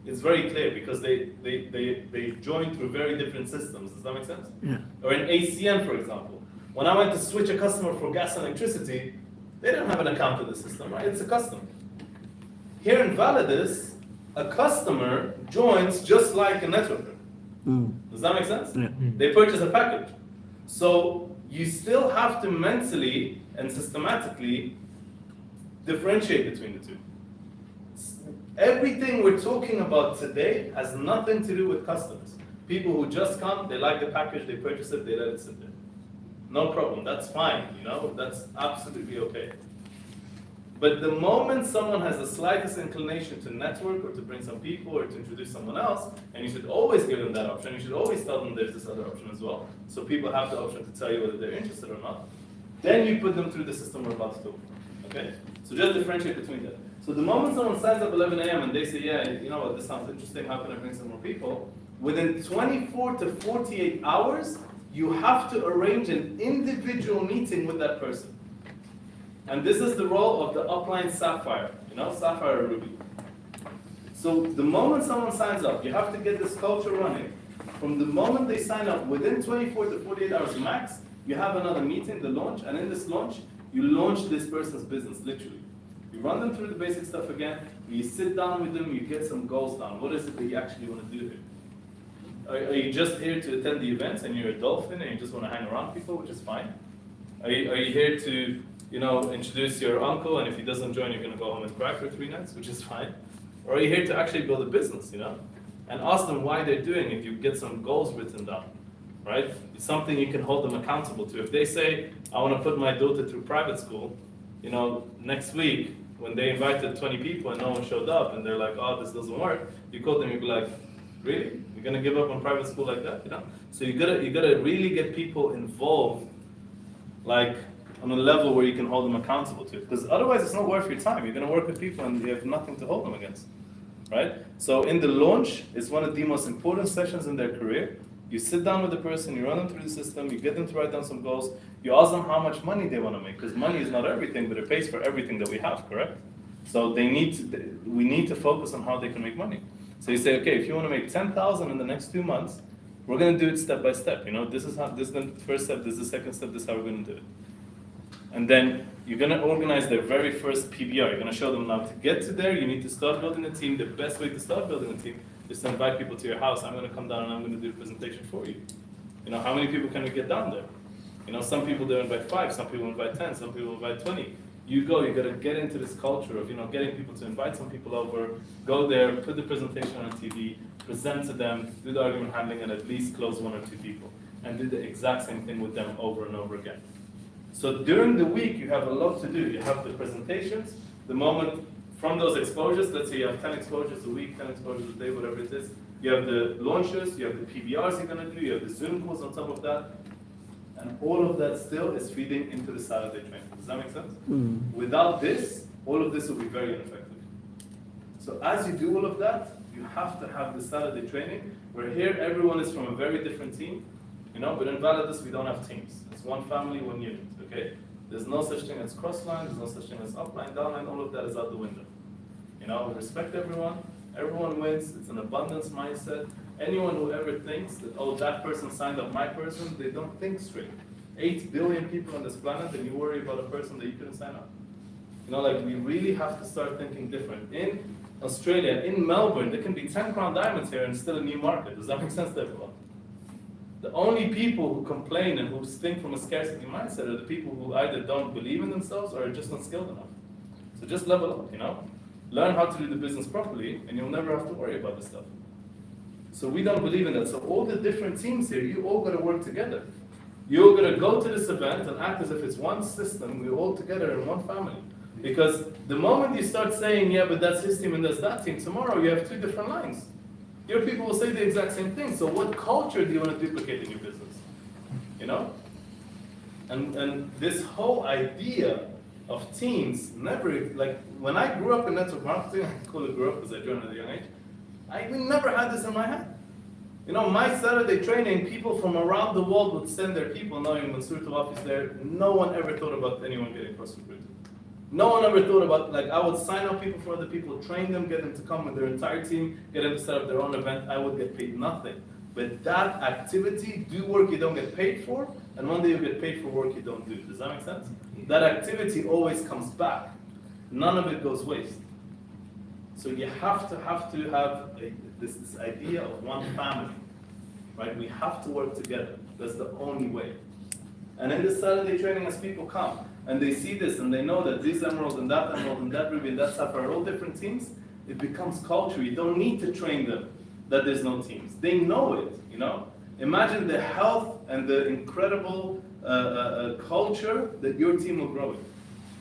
it's very clear because they join through very different systems. Does that make sense? Yeah. Or in ACN, for example, when I went to switch a customer for gas and electricity, they don't have an account with the system, right? It's a customer. Here in Validus, a customer joins just like a networker. Does that make sense? Yeah. They purchase a package. So you still have to mentally and systematically differentiate between the two. Everything we're talking about today has nothing to do with customers. People who just come, they like the package, they purchase it, they let it sit there. No problem, that's fine, that's absolutely okay. But the moment someone has the slightest inclination to network or to bring some people or to introduce someone else, and you should always give them that option, you should always tell them there's this other option as well, so people have the option to tell you whether they're interested or not, then you put them through the system we're about to talk about, okay? So just differentiate between that. So the moment someone signs up 11 a.m. and they say, yeah, you know what, this sounds interesting, how can I bring some more people? Within 24 to 48 hours, you have to arrange an individual meeting with that person. And this is the role of the upline Sapphire, Sapphire Ruby. So the moment someone signs up, you have to get this culture running. From the moment they sign up, within 24 to 48 hours max, you have another meeting, the launch, and in this launch, you launch this person's business, literally. You run them through the basic stuff again, you sit down with them, you get some goals down. What is it that you actually want to do here? Are you just here to attend the events and you're a dolphin and you just want to hang around people, which is fine? Are you here to, introduce your uncle, and if he doesn't join, you're going to go home and cry for 3 nights, which is fine? Or are you here to actually build a business, and ask them why they're doing it? You get some goals written down, right? It's something you can hold them accountable to. If they say, I want to put my daughter through private school, next week, when they invited 20 people and no one showed up, and they're like, oh, this doesn't work, you call them, you'd be like, Really? You're gonna give up on private school like that? You know? So you gotta really get people involved, like on a level where you can hold them accountable to. Because otherwise, it's not worth your time. You're gonna work with people and you have nothing to hold them against, right? So in the launch, it's one of the most important sessions in their career. You sit down with the person, you run them through the system, you get them to write down some goals. You ask them how much money they want to make, because money is not everything, but it pays for everything that we have, correct? So we need to focus on how they can make money. So you say, okay, if you want to make 10,000 in the next 2 months, we're going to do it step by step. You know, this is the first step, this is the second step, this is how we're going to do it. And then you're going to organize their very first PBR. You're going to show them now to get to there, you need to start building a team. The best way to start building a team is to invite people to your house. I'm going to come down and I'm going to do a presentation for you. You know, how many people can we get down there? You know, some people they invite 5, some people invite 10, some people invite 20. You got to get into this culture of, you know, getting people to invite some people over, go there, put the presentation on TV, present to them, do the argument handling, and at least close 1 or 2 people. And do the exact same thing with them over and over again. So during the week, you have a lot to do. You have the presentations, the moment from those exposures, let's say you have 10 exposures a week, 10 exposures a day, whatever it is. You have the launches, you have the PBRs you're going to do, you have the Zoom calls on top of that. And all of that still is feeding into the Saturday training. Does that make sense? Without this, all of this will be very ineffective. So as you do all of that, you have to have the Saturday training, where here everyone is from a very different team. You know, but in Validus we don't have teams. It's one family, one unit, okay? There's no such thing as cross-line, there's no such thing as upline, downline, all of that is out the window. You know, we respect everyone wins, it's an abundance mindset. Anyone who ever thinks that, oh, that person signed up my person, they don't think straight. 8 billion people on this planet, and you worry about a person that you couldn't sign up. You know, like, we really have to start thinking different. In Australia, in Melbourne, there can be 10 crown diamonds here and still a new market. Does that make sense to everyone? The only people who complain and who think from a scarcity mindset are the people who either don't believe in themselves or are just not skilled enough. So just level up, you know? Learn how to do the business properly, and you'll never have to worry about this stuff. So we don't believe in that. So all the different teams here, you all got to work together. You're going to go to this event and act as if it's one system, we're all together in one family. Because the moment you start saying, yeah, but that's his team and that's that team, tomorrow you have 2 different lines. Your people will say the exact same thing. So what culture do you want to duplicate in your business? You know? And this whole idea of teams never, like, when I grew up in network marketing, I call it grew up because I joined at a young age, we never had this in my head. You know, my Saturday training, people from around the world would send their people, knowing Mansoor to office there. No one ever thought about anyone getting cross-recruited. No one ever thought about, like, I would sign up people for other people, train them, get them to come with their entire team, get them to set up their own event. I would get paid nothing. But that activity, do work you don't get paid for, and one day you get paid for work you don't do. Does that make sense? That activity always comes back. None of it goes waste. So you have to have this idea of one family, right? We have to work together. That's the only way. And in this Saturday training, as people come and they see this and they know that this emerald and that ruby and that sapphire are all different teams, it becomes culture. You don't need to train them that there's no teams. They know it, you know? Imagine the health and the incredible culture that your team will grow in.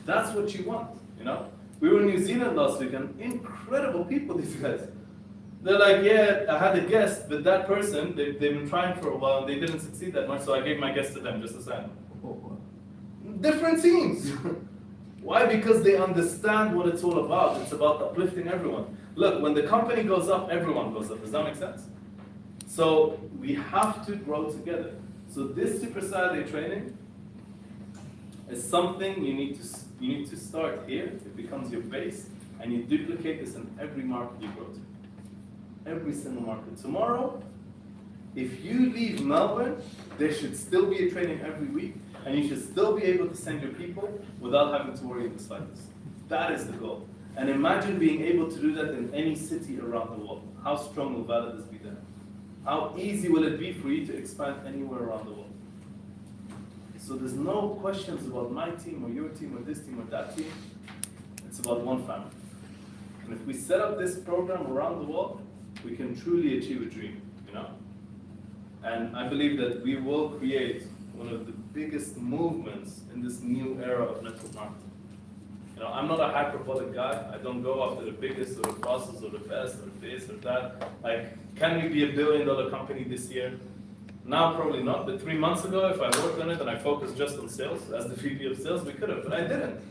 That's what you want, you know? We were in New Zealand last week, and incredible people, these guys. They're like, yeah, I had a guest, but that person, they've been trying for a while, and they didn't succeed that much, so I gave my guest to them, just to sign. Different teams. Why? Because they understand what it's all about. It's about uplifting everyone. Look, when the company goes up, everyone goes up. Does that make sense? So we have to grow together. So this Super Saturday training is something you need to start here. It becomes your base, and you duplicate this in every market you go to. Every single market. Tomorrow, if you leave Melbourne, there should still be a training every week, and you should still be able to send your people without having to worry in the slightest. That is the goal. And imagine being able to do that in any city around the world. How strong will Validus be then? How easy will it be for you to expand anywhere around the world? So there's no questions about my team or your team or this team or that team. It's about one family. And if we set up this program around the world, we can truly achieve a dream, you know? And I believe that we will create one of the biggest movements in this new era of network marketing. You know, I'm not a hyperbolic guy. I don't go after the biggest or the fastest or the best or this or that. Like, can we be $1 billion company this year? Now, probably not, but 3 months ago, if I worked on it and I focused just on sales, as the VP of sales, we could have, but I didn't.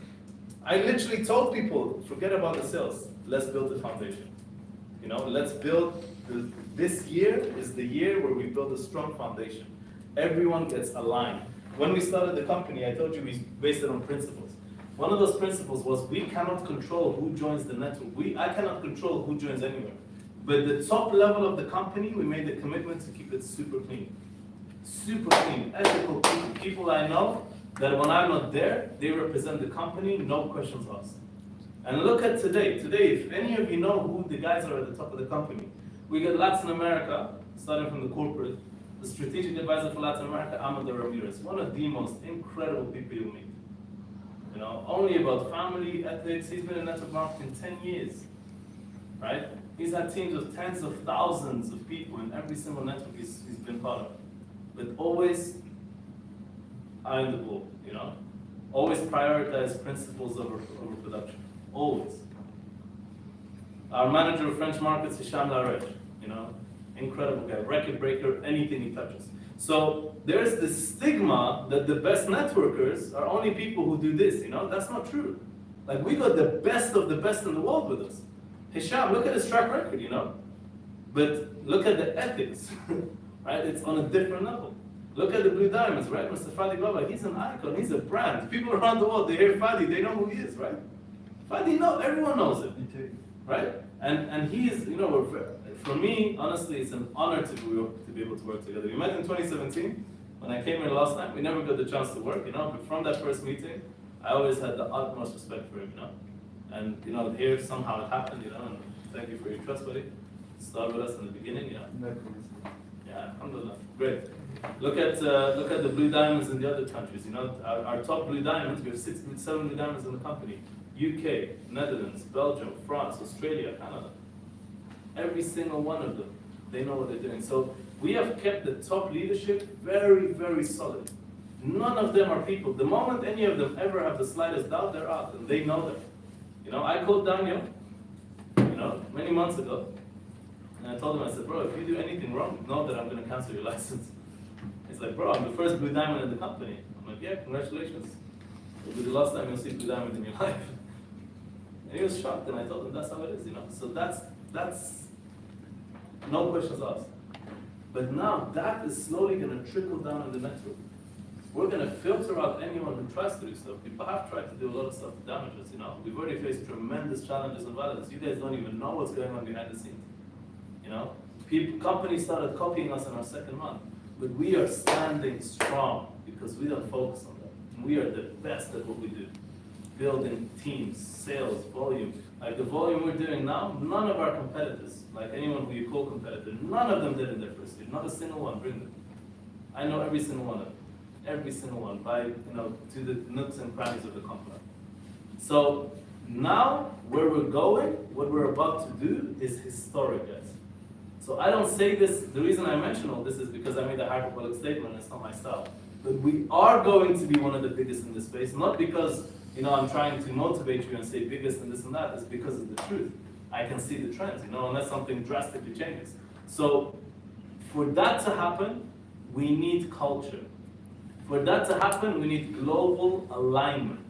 I literally told people, forget about the sales, let's build the foundation. You know, let's build, this year is the year where we build a strong foundation. Everyone gets aligned. When we started the company, I told you we based it on principles. One of those principles was we cannot control who joins the network. I cannot control who joins anywhere. But the top level of the company, we made the commitment to keep it super clean. Super clean, ethical people. People I know that when I'm not there, they represent the company, no questions asked. And look at today. Today, if any of you know who the guys are at the top of the company, we got Latin America, starting from the corporate, the strategic advisor for Latin America, Amador Ramirez, one of the most incredible people you'll meet. You know, only about family, ethics. He's been in network marketing 10 years, right? He's had teams of tens of thousands of people in every single network he's been part of. But always eye on the ball, you know? Always prioritize principles over production. Always. Our manager of French markets, Hicham Larej, you know? Incredible guy, record breaker, anything he touches. So there's this stigma that the best networkers are only people who do this, you know? That's not true. Like, we got the best of the best in the world with us. Hicham, look at his track record, you know? But look at the ethics, right? It's on a different level. Look at the Blue Diamonds, right? Mr. Fadi Baba, he's an icon, he's a brand. People around the world, they hear Fadi, they know who he is, right? Fadi, no, everyone knows it, right? And he is, you know, for me, honestly, it's an honor to be able to work together. We met in 2017. When I came here last time, we never got the chance to work, you know, but from that first meeting, I always had the utmost respect for him, you know? And, you know, here somehow it happened, you know, and thank you for your trust, buddy. Start with us in the beginning, you know? Yeah, alhamdulillah. Great. Look at the Blue Diamonds in the other countries, you know? Our top Blue Diamonds, we have 7 Blue Diamonds in the company. UK, Netherlands, Belgium, France, Australia, Canada. Every single one of them, they know what they're doing. So we have kept the top leadership very, very solid. None of them are people. The moment any of them ever have the slightest doubt, they're out, and they know that. You know, I called Daniel, you know, many months ago, and I told him, I said, bro, if you do anything wrong, know that I'm going to cancel your license. He's like, bro, I'm the first Blue Diamond in the company. I'm like, yeah, congratulations. It'll be the last time you'll see Blue Diamond in your life. And he was shocked, and I told him that's how it is, you know. So that's no questions asked. But now that is slowly going to trickle down in the network. We're going to filter out anyone who tries to do stuff. People have tried to do a lot of stuff to damage us, you know. We've already faced tremendous challenges in Validus. You guys don't even know what's going on behind the scenes. You know, companies started copying us in our second month, but we are standing strong because we don't focus on that. And we are the best at what we do. Building teams, sales, volume. Like the volume we're doing now, none of our competitors, like anyone who you call competitor, none of them did in their first year. Not a single one, bring them. I know every single one of them. Every single one, by, you know, to the nooks and crannies of the company. So now, where we're going, what we're about to do is historic, guys. So I don't say this, the reason I mention all this is because I made a hyperbolic statement, it's not my style. But we are going to be one of the biggest in this space, not because, you know, I'm trying to motivate you and say biggest and this and that, it's because of the truth. I can see the trends, you know, unless something drastically changes. So for that to happen, we need culture. For that to happen, we need global alignment.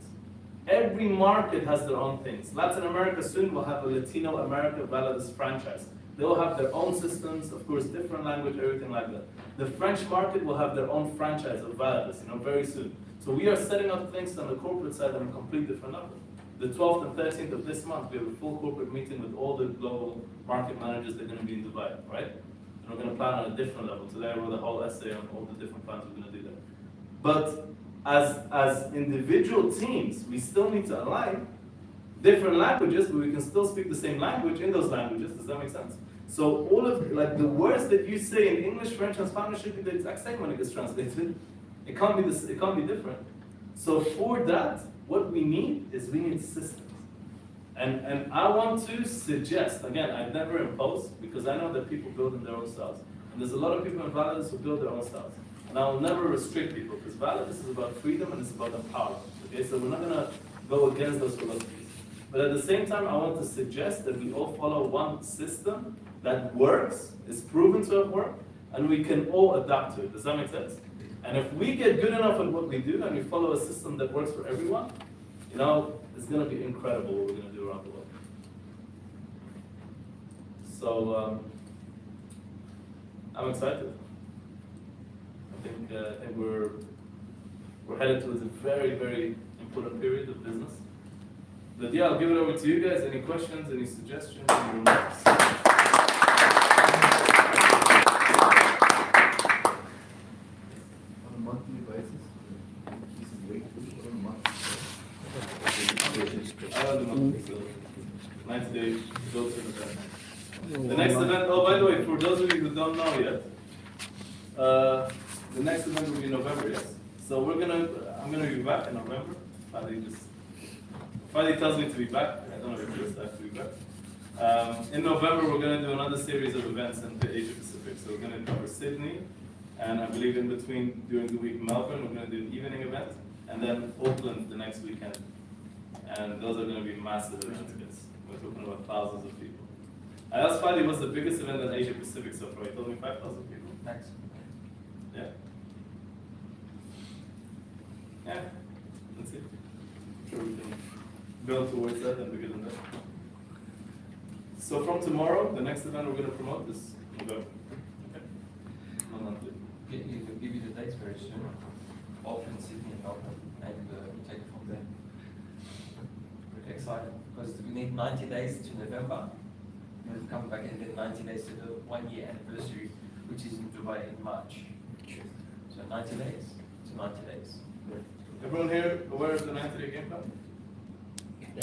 Every market has their own things. Latin America soon will have a Latino America Validus franchise. They will have their own systems, of course, different language, everything like that. The French market will have their own franchise of Validus, you know, very soon. So we are setting up things on the corporate side on a complete different level. The 12th and 13th of this month, we have a full corporate meeting with all the global market managers. They're going to be in Dubai, right? And we're going to plan on a different level. Today I wrote a whole essay on all the different plans we're going to do there. But as individual teams, we still need to align different languages, but we can still speak the same language in those languages. Does that make sense? So all of, like, the words that you say in English, French, and Spanish should be the exact same when it gets translated. It can't be this. It can't be different. So for that, what we need is systems. And I want to suggest, again, I've never imposed, because I know that people build in their own styles. And there's a lot of people in Validus who build their own styles. And I will never restrict people, because Validus is about freedom and it's about empowerment. Okay, so we're not going to go against those philosophies. But at the same time, I want to suggest that we all follow one system that works, is proven to have worked, and we can all adapt to it. Does that make sense? And if we get good enough at what we do and we follow a system that works for everyone, you know, it's going to be incredible what we're going to do around the world. So, I'm excited. I think we're headed towards a very, very important period of business. But yeah, I'll give it over to you guys. Any questions, any suggestions, any remarks? On a monthly basis, this is weekly or monthly? I don't know. So 90 days, go to the event. The next event, oh, by the way, for those of you who don't know yet, the next event will be in November, yes. So I'm gonna be back in November. Friday tells me to be back. I don't know if it is, I have to be back. In November, we're gonna do another series of events in the Asia Pacific. So we're gonna cover Sydney, and I believe in between, during the week, Melbourne, we're gonna do an evening event, and then Auckland the next weekend. And those are gonna be massive events, guys. We're talking about thousands of people. I asked Fadi what's the biggest event in Asia Pacific so far. He told me 5,000 people. Thanks. Yeah. Yeah. Let's see. I'm sure we can build towards that and bigger than that. So from tomorrow, the next event we're going to promote is November. Okay. Not monthly. We'll give you the dates very soon. Auckland, Sydney, and Melbourne, and we'll take it from there. We're excited because we need 90 days to November. We'll come back and then 90 days to the 1 year anniversary, which is in Dubai in March. So 90 days to 90 days. Everyone here aware of the 90-day game plan?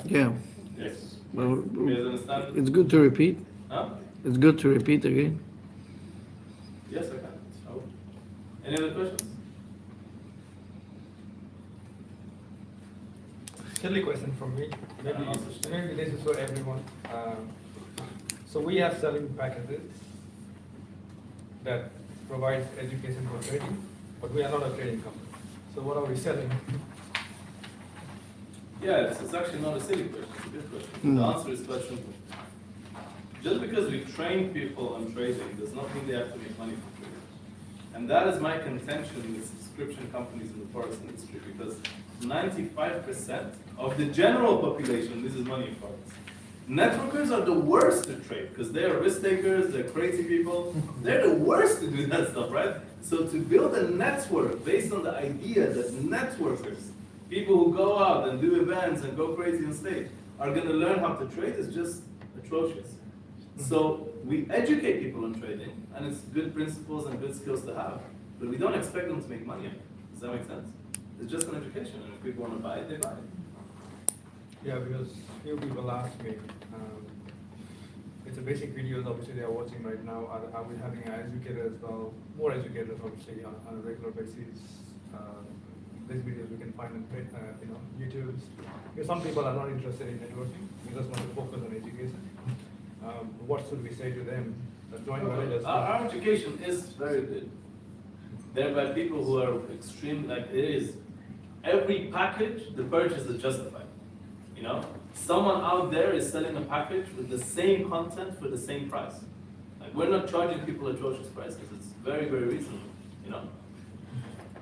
Yeah. Yes. Well, You guys understand? it's good to repeat. Huh? It's good to repeat again. Yes, I can. So, any other questions? Silly question from me. Maybe this is for everyone. So we are selling packages that provides education for trading, but we are not a trading company. So what are we selling? Yeah, it's actually not a silly question, it's a good question. The answer is quite simple. Just because we train people on trading does not mean they have to make money from trading. And that is my contention with subscription companies in the forex industry, because 95% of the general population loses money in forex. Networkers are the worst to trade because they are risk takers, they're crazy people. They're the worst to do that stuff, right? So to build a network based on the idea that networkers, people who go out and do events and go crazy on stage, are going to learn how to trade is just atrocious. So we educate people on trading, and it's good principles and good skills to have, but we don't expect them to make money on it. Does that make sense? It's just an education, and if people want to buy it, they buy it. Yeah, because few people ask me, it's a basic videos obviously they are watching right now. Are we having an educator as well? More educators obviously on a regular basis. These videos we can find on YouTube. Because some people are not interested in networking. We just want to focus on education. What should we say to them? Join Validus. Our education is very good. They're by people who are extreme, like it is. Every package, the purchase is justified. You know, someone out there is selling a package with the same content for the same price. Like we're not charging people atrocious prices. It's very, very reasonable. You know.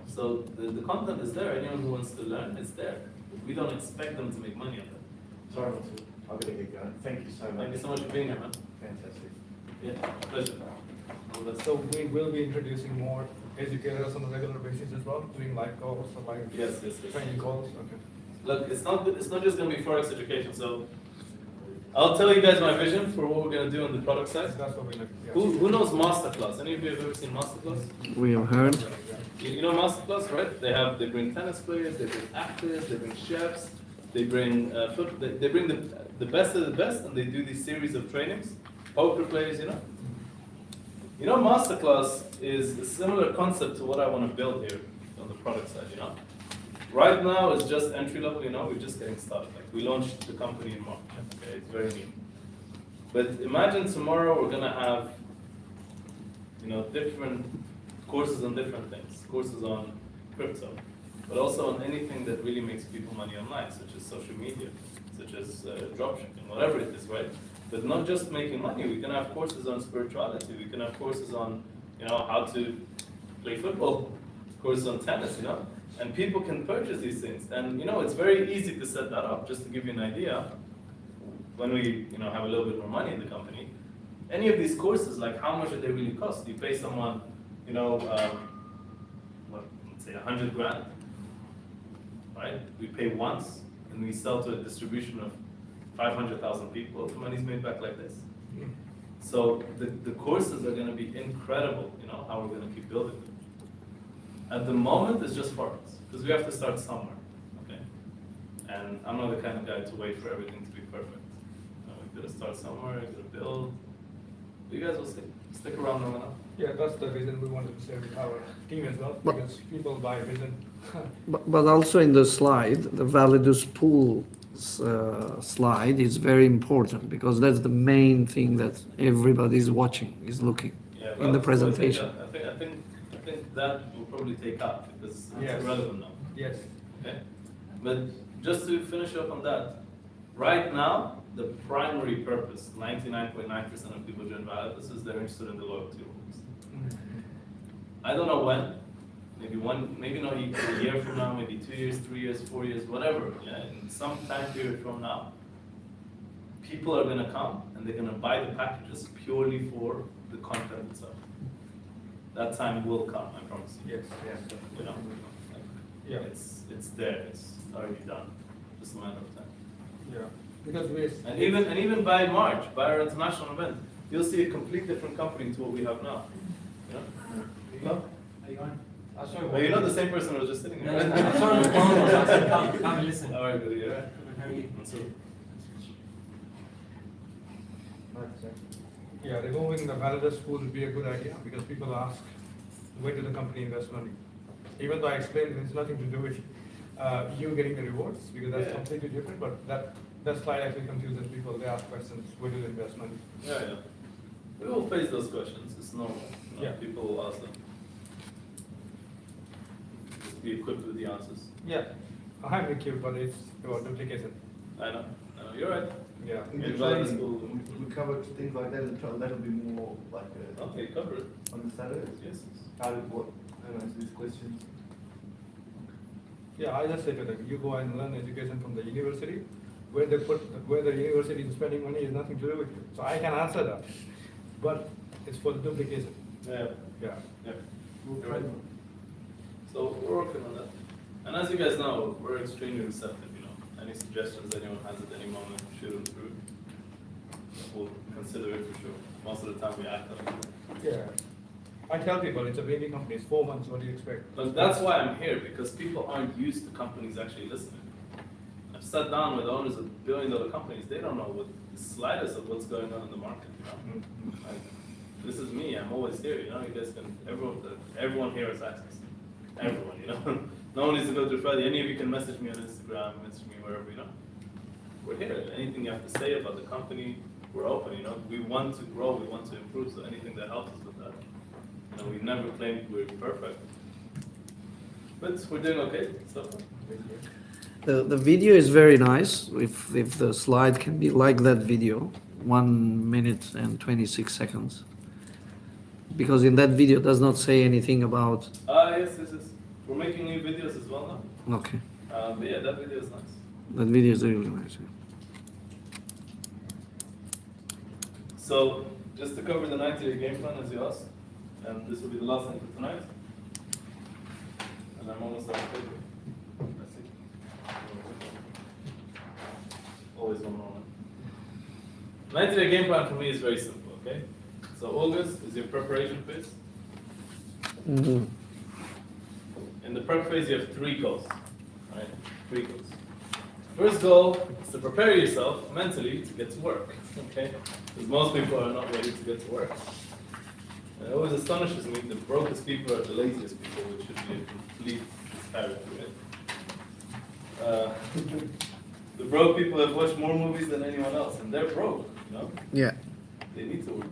So the content is there. Anyone who wants to learn, it's there. We don't expect them to make money on it. Sorry, I've got to get going. Thank you so much. Thank you so much for being here, man. Fantastic. Yeah, pleasure. All the best. So we will be introducing more educators on a regular basis as well, doing live calls or live Yes. training calls. Okay. Look, it's not just going to be forex education. So I'll tell you guys my vision for what we're going to do on the product side. That's what we like. Yeah. Who knows Masterclass? Any of you have ever seen Masterclass? We have heard. You know Masterclass, right? They bring tennis players, they bring actors, they bring chefs, they bring they bring the best of the best, and they do these series of trainings. Poker players, you know. You know, Masterclass is a similar concept to what I want to build here on the product side. You know, right now it's just entry level. You know, we're just getting started. Like we launched the company in March. Okay, it's very new. But imagine tomorrow we're gonna have, you know, different courses on different things. Courses on crypto, but also on anything that really makes people money online, such as social media, such as dropshipping, whatever it is, right? But not just making money. We can have courses on spirituality. We can have courses on, how to play football, courses on tennis, and people can purchase these things. And it's very easy to set that up. Just to give you an idea, when we have a little bit more money in the company, any of these courses, like how much do they really cost? You pay someone, let's say 100 grand, right? We pay once, and we sell to a distribution of 500,000 people. The money's made back like this. So the courses are going to be incredible. How we're going to keep building them. At the moment, it's just for us because we have to start somewhere. Okay, and I'm not the kind of guy to wait for everything to be perfect. We've got to start somewhere. We've got to build. You guys will stick around long enough. Yeah, that's the reason we wanted to say with our team as well, But- because people buy vision. But also in the slide, the Validus pool slide is very important because that's the main thing that everybody's watching, is looking in the presentation. I think that will probably take out because it's Yes. irrelevant now. Yes. Okay, but just to finish up on that, right now the primary purpose, 99.9% of people join Validus is they're interested in the loyalty rules. I don't know when. Maybe not a year from now, maybe 2 years, 3 years, 4 years, whatever. Yeah, in some time period from now, people are going to come and they're going to buy the packages purely for the content itself. That time will come, I promise you. Yes. Yes. Yeah. It's there. It's already done. Just a matter of time. Yeah. Because we. And even by March, by our international event, you'll see a complete different company to what we have now. No? Are you on? Well, you're not the same person who was just sitting No, here. I saw the phone, I said, come and listen. All right, good, yeah. How are you? Yeah, removing the Validus pool would be a good idea because people ask, where do the company invest money? Even though I explained it's nothing to do with you getting the rewards because that's Yeah. completely different, but that slide actually confuses people. They ask questions, where do they invest money? Yeah. We will face those questions. It's normal. Yeah. People will ask them. Just be equipped with the answers. Yeah, I'm with you, but it's about duplication. I know. You're right. Yeah. In Yeah, the Validus training, pool. we covered things like that, and that'll be more like Okay, cover it. on the Saturdays. Yes. How did what? How to answer these questions? Yeah, I just say to them, you go and learn education from the university, where the university is spending money is nothing to do with you. So I can answer that, but it's for the duplication. Yeah. Yeah. You're right. So we're working on that. And as you guys know, we're extremely receptive. Any suggestions anyone has at any moment, shoot them through. We'll consider it for sure. Most of the time we act on it. Yeah. I tell people it's a baby company, it's 4 months, what do you expect? But that's why I'm here, because people aren't used to companies actually listening. I've sat down with owners of billion-dollar companies, they don't know what the slightest of what's going on in the market, Like, this is me, I'm always here, you guys can, everyone here has access. Everyone, No one needs to go through Friday. Any of you can message me on Instagram, message me wherever, We're here. Anything you have to say about the company, we're open, We want to grow, we want to improve, so anything that helps us with that. We've never claimed we're perfect. But we're doing okay so far. The video is very nice, if the slide can be like that video, 1 minute and 26 seconds. Because in that video does not say anything about... Yes. We're making new videos as well now. Okay, But yeah, that video is nice. that video is really nice. So, just to cover the 90-day game plan as you asked, and this will be the last thing for tonight. And I'm almost done with it. That's it. Always one moment. 90-day game plan for me is very simple, okay? So August is your preparation phase. Mm-hmm. In the prep phase, you have 3 goals, right? 3 goals. First goal is to prepare yourself mentally to get to work, okay? Because most people are not ready to get to work. And it always astonishes me, the brokest people are the laziest people, which should be a complete disparity, right? The broke people have watched more movies than anyone else, and they're broke, They need to work.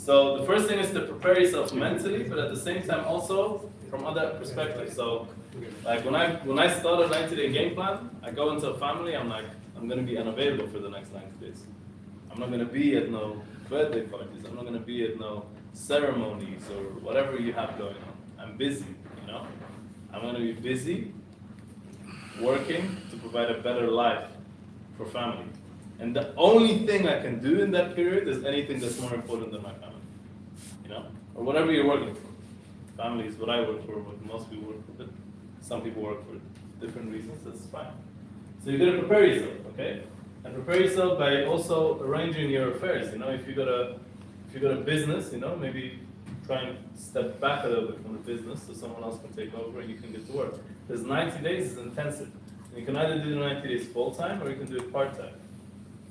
So the first thing is to prepare yourself mentally, but at the same time also from other perspectives. So like when I start a 90-day game plan, I go into a family, I'm like, I'm gonna be unavailable for the next 90 days. I'm not gonna be at no birthday parties, I'm not gonna be at no ceremonies or whatever you have going on. I'm busy, you know? I'm gonna be busy working to provide a better life for family. And the only thing I can do in that period is anything that's more important than my family. You know? Or whatever you're working for. Family is what I work for, what most people work for, but some people work for different reasons, that's fine. So you gotta prepare yourself, okay? And prepare yourself by also arranging your affairs. You know, if you got a business, you know, maybe try and step back a little bit from the business so someone else can take over and you can get to work. Because 90 days is intensive. You can either do the 90 days full-time or you can do it part-time.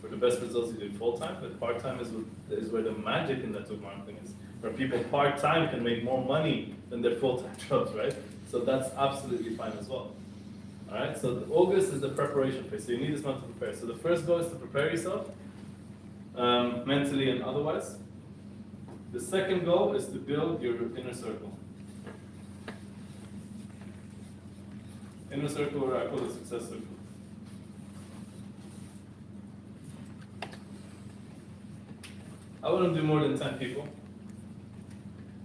For the best results, you do it full-time, but part-time is where the magic in network marketing is. Where people part-time can make more money than their full-time jobs, right? So that's absolutely fine as well. All right, so August is the preparation phase. So you need this month to prepare. So the first goal is to prepare yourself, mentally and otherwise. The second goal is to build your inner circle. Inner circle, or I call it success circle. I wouldn't do more than 10 people.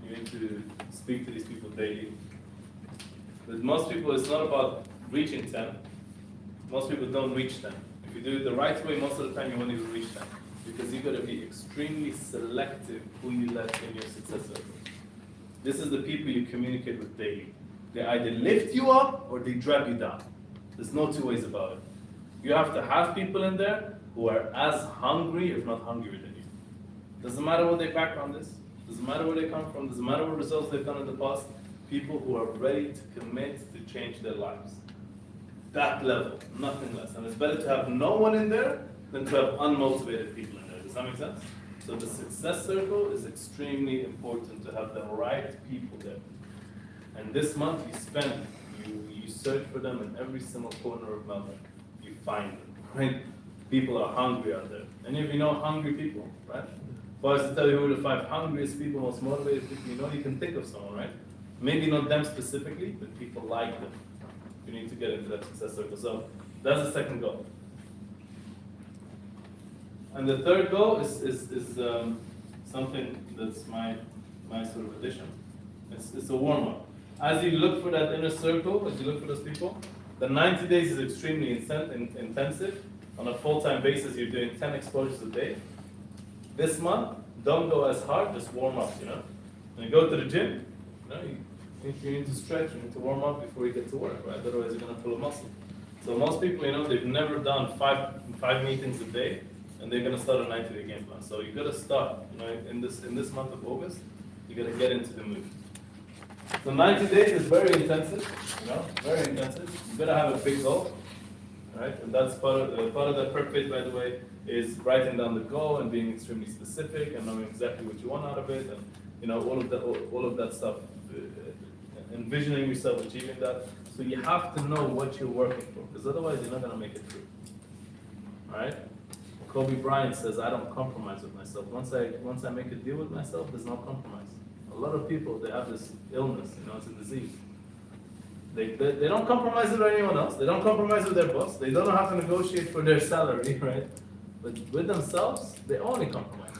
You need to speak to these people daily. With most people, it's not about reaching 10. Most people don't reach 10. If you do it the right way, most of the time you won't even reach 10. Because you've got to be extremely selective who you let in your success circle. This is the people you communicate with daily. They either lift you up or they drag you down. There's no two ways about it. You have to have people in there who are as hungry, if not hungrier than you. Doesn't matter what their background is. Doesn't matter where they come from. Doesn't matter what results they've done in the past. People who are ready to commit to change their lives. That level, nothing less. And it's better to have no one in there than to have unmotivated people in there. Does that make sense? So the success circle is extremely important to have the right people there. And this month you search for them in every single corner of Melbourne. You find them, right? People are hungry out there. Any of you know hungry people, right? If I was to tell you who are the 5 hungriest people, most motivated people, you can think of someone, right? Maybe not them specifically, but people like them. You need to get into that success circle. So that's the second goal. And the third goal is something that's my sort of addition. It's a warm-up. As you look for that inner circle, as you look for those people, the 90 days is extremely intensive. On a full-time basis, you're doing 10 exposures a day. This month, don't go as hard, just warm up, you know? When you go to the gym, you know, you need to stretch, you need to warm up before you get to work, right? Otherwise, you're gonna pull a muscle. So most people, you know, they've never done five meetings a day, and they're gonna start a 90-day game plan. So you gotta start, you know, in this month of August, you gotta get into the mood. So 90 days is very intensive, you know, very intensive. You gotta have a big goal, right? And that's part of that prep phase, by the way, is writing down the goal and being extremely specific and knowing exactly what you want out of it, and you know all of that stuff, envisioning yourself achieving that. So you have to know what you're working for, because otherwise you're not gonna make it through. All right? Kobe Bryant says, "I don't compromise with myself. Once I make a deal with myself, there's no compromise." A lot of people, they have this illness, you know, it's a disease. They don't compromise with anyone else. They don't compromise with their boss. They don't know how to negotiate for their salary, right? But with themselves, they only compromise.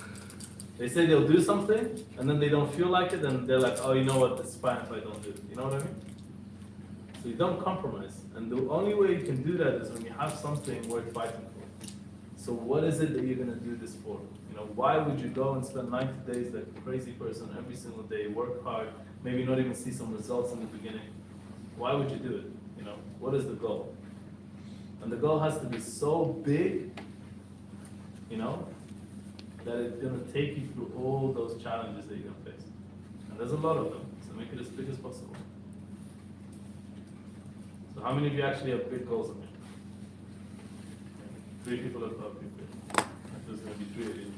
They say they'll do something, and then they don't feel like it, and they're like, "Oh, you know what? It's fine if I don't do it." You know what I mean? So you don't compromise. And the only way you can do that is when you have something worth fighting for. So what is it that you're going to do this for? You know, why would you go and spend 90 days like a crazy person every single day, work hard, maybe not even see some results in the beginning? Why would you do it? You know, what is the goal? And the goal has to be so big, you know, that it's going to take you through all those challenges that you're going to face. And there's a lot of them, so make it as big as possible. So how many of you actually have big goals in here? 3 people have thought big. There's going to be 3 of you.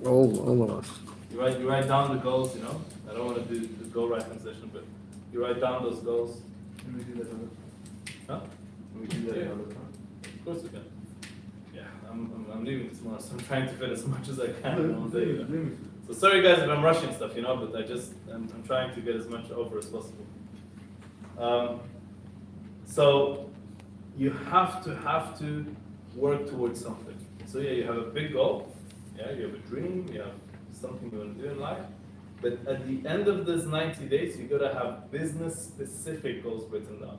All of us. You write down the goals, you know. I don't want to do the goal writing session, but you write down those goals. Can we do that another time? Huh? Can we do that another time? Of course we can. Yeah, I'm leaving tomorrow, so I'm trying to fit as much as I can in all day. You know? So sorry guys if I'm rushing stuff, you know, but I'm trying to get as much over as possible. So you have to work towards something. So yeah, you have a big goal, yeah, you have a dream, you have something you want to do in life. But at the end of this 90 days, you gotta have business-specific goals written down.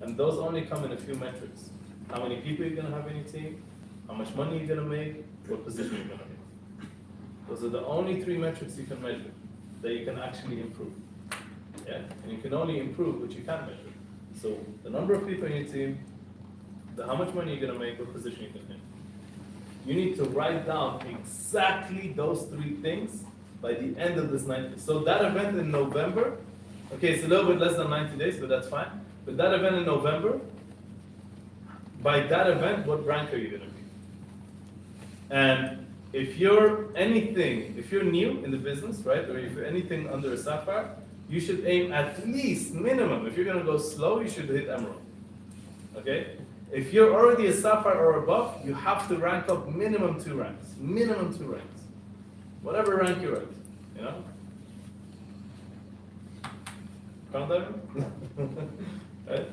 And those only come in a few metrics. How many people you're gonna have in your team, how much money you're gonna make, what position you're gonna make. Those are the only 3 metrics you can measure that you can actually improve. Yeah, and you can only improve what you can measure. So the number of people in your team, how much money you're gonna make, what position you can make. You need to write down exactly those 3 things by the end of this 90. So that event in November, okay, it's a little bit less than 90 days, but that's fine. But that event in November, by that event, what rank are you gonna be? And if you're new in the business, right, or if you're anything under a sapphire, you should aim at least minimum. If you're gonna go slow, you should hit emerald. Okay? If you're already a sapphire or above, you have to rank up minimum 2 ranks. Minimum 2 ranks. Whatever rank you're at, you know? Count that? Right?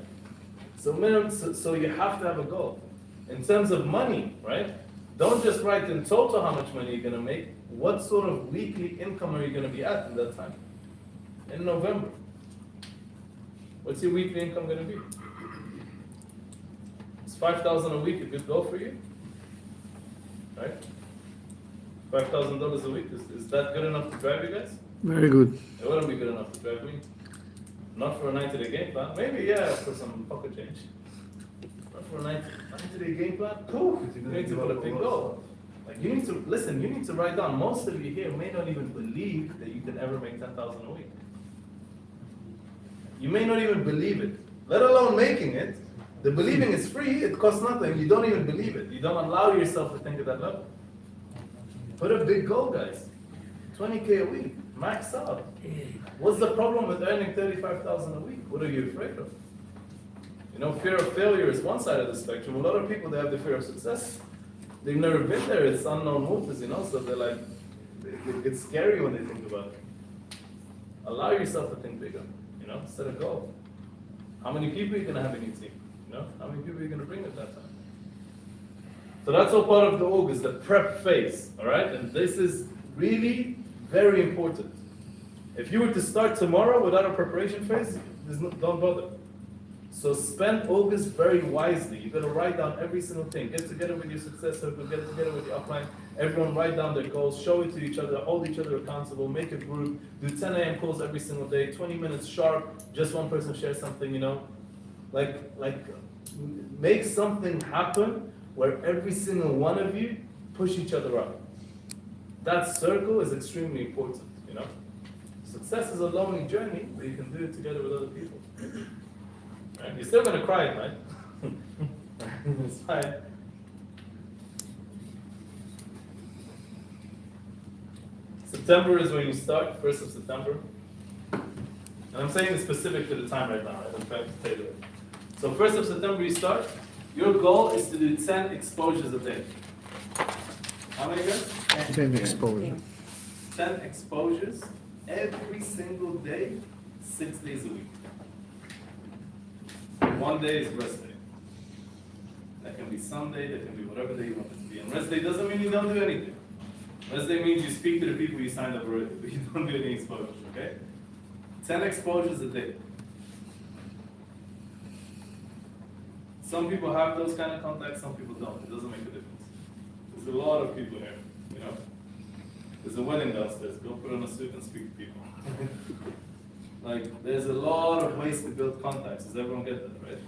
So minimum, so you have to have a goal. In terms of money, right? Don't just write in total how much money you're gonna make. What sort of weekly income are you gonna be at in that time? In November. What's your weekly income gonna be? Is 5,000 a week a good goal for you? Right? $5,000 a week, is that good enough to drive you guys? Very good. It wouldn't be good enough to drive me. Not for a 90-day game plan. Maybe, yeah, for some pocket change. Not for a 90-day game plan. Cool. You need to put a big goal. Like you need to listen. You need to write down. Most of you here may not even believe that you can ever make 10,000 a week. You may not even believe it, let alone making it. The believing is free. It costs nothing. You don't even believe it. You don't allow yourself to think at that level. Put a big goal, guys. 20K a week, max out. What's the problem with earning 35,000 a week? What are you afraid of? You know, fear of failure is one side of the spectrum. A lot of people, they have the fear of success. They've never been there. It's unknown waters, you know, so they're like, it gets scary when they think about it. Allow yourself to think bigger, you know, set a goal. How many people are you going to have in your team? You know, how many people are you going to bring at that time? So that's all part of the August, the prep phase, all right? And this is really very important. If you were to start tomorrow without a preparation phase, don't bother. So spend August very wisely. You've got to write down every single thing. Get together with your success circle, get together with your upline. Everyone write down their goals, show it to each other, hold each other accountable, make a group, do 10 a.m. calls every single day, 20 minutes sharp, just one person shares something, you know? Like make something happen where every single one of you push each other up. That circle is extremely important, you know? Success is a lonely journey, but you can do it together with other people. Right? You're still gonna cry, right? It's fine. September is when you start, 1st of September. And I'm saying it's specific to the time right now, right? I'm trying to tailor it. So 1st of September you start. Your goal is to do 10 exposures a day. How many guys? 10 exposure. 10 exposures every single day, 6 days a week. 1 day is rest day. That can be Sunday, that can be whatever day you want it to be. And rest day doesn't mean you don't do anything. Rest day means you speak to the people you signed up already, but you don't do any exposures, okay? 10 exposures a day. Some people have those kind of contacts, some people don't. It doesn't make a difference. There's a lot of people here, you know? There's a wedding downstairs. Go put on a suit and speak to people. Like, there's a lot of ways to build contacts. Does everyone get that, right?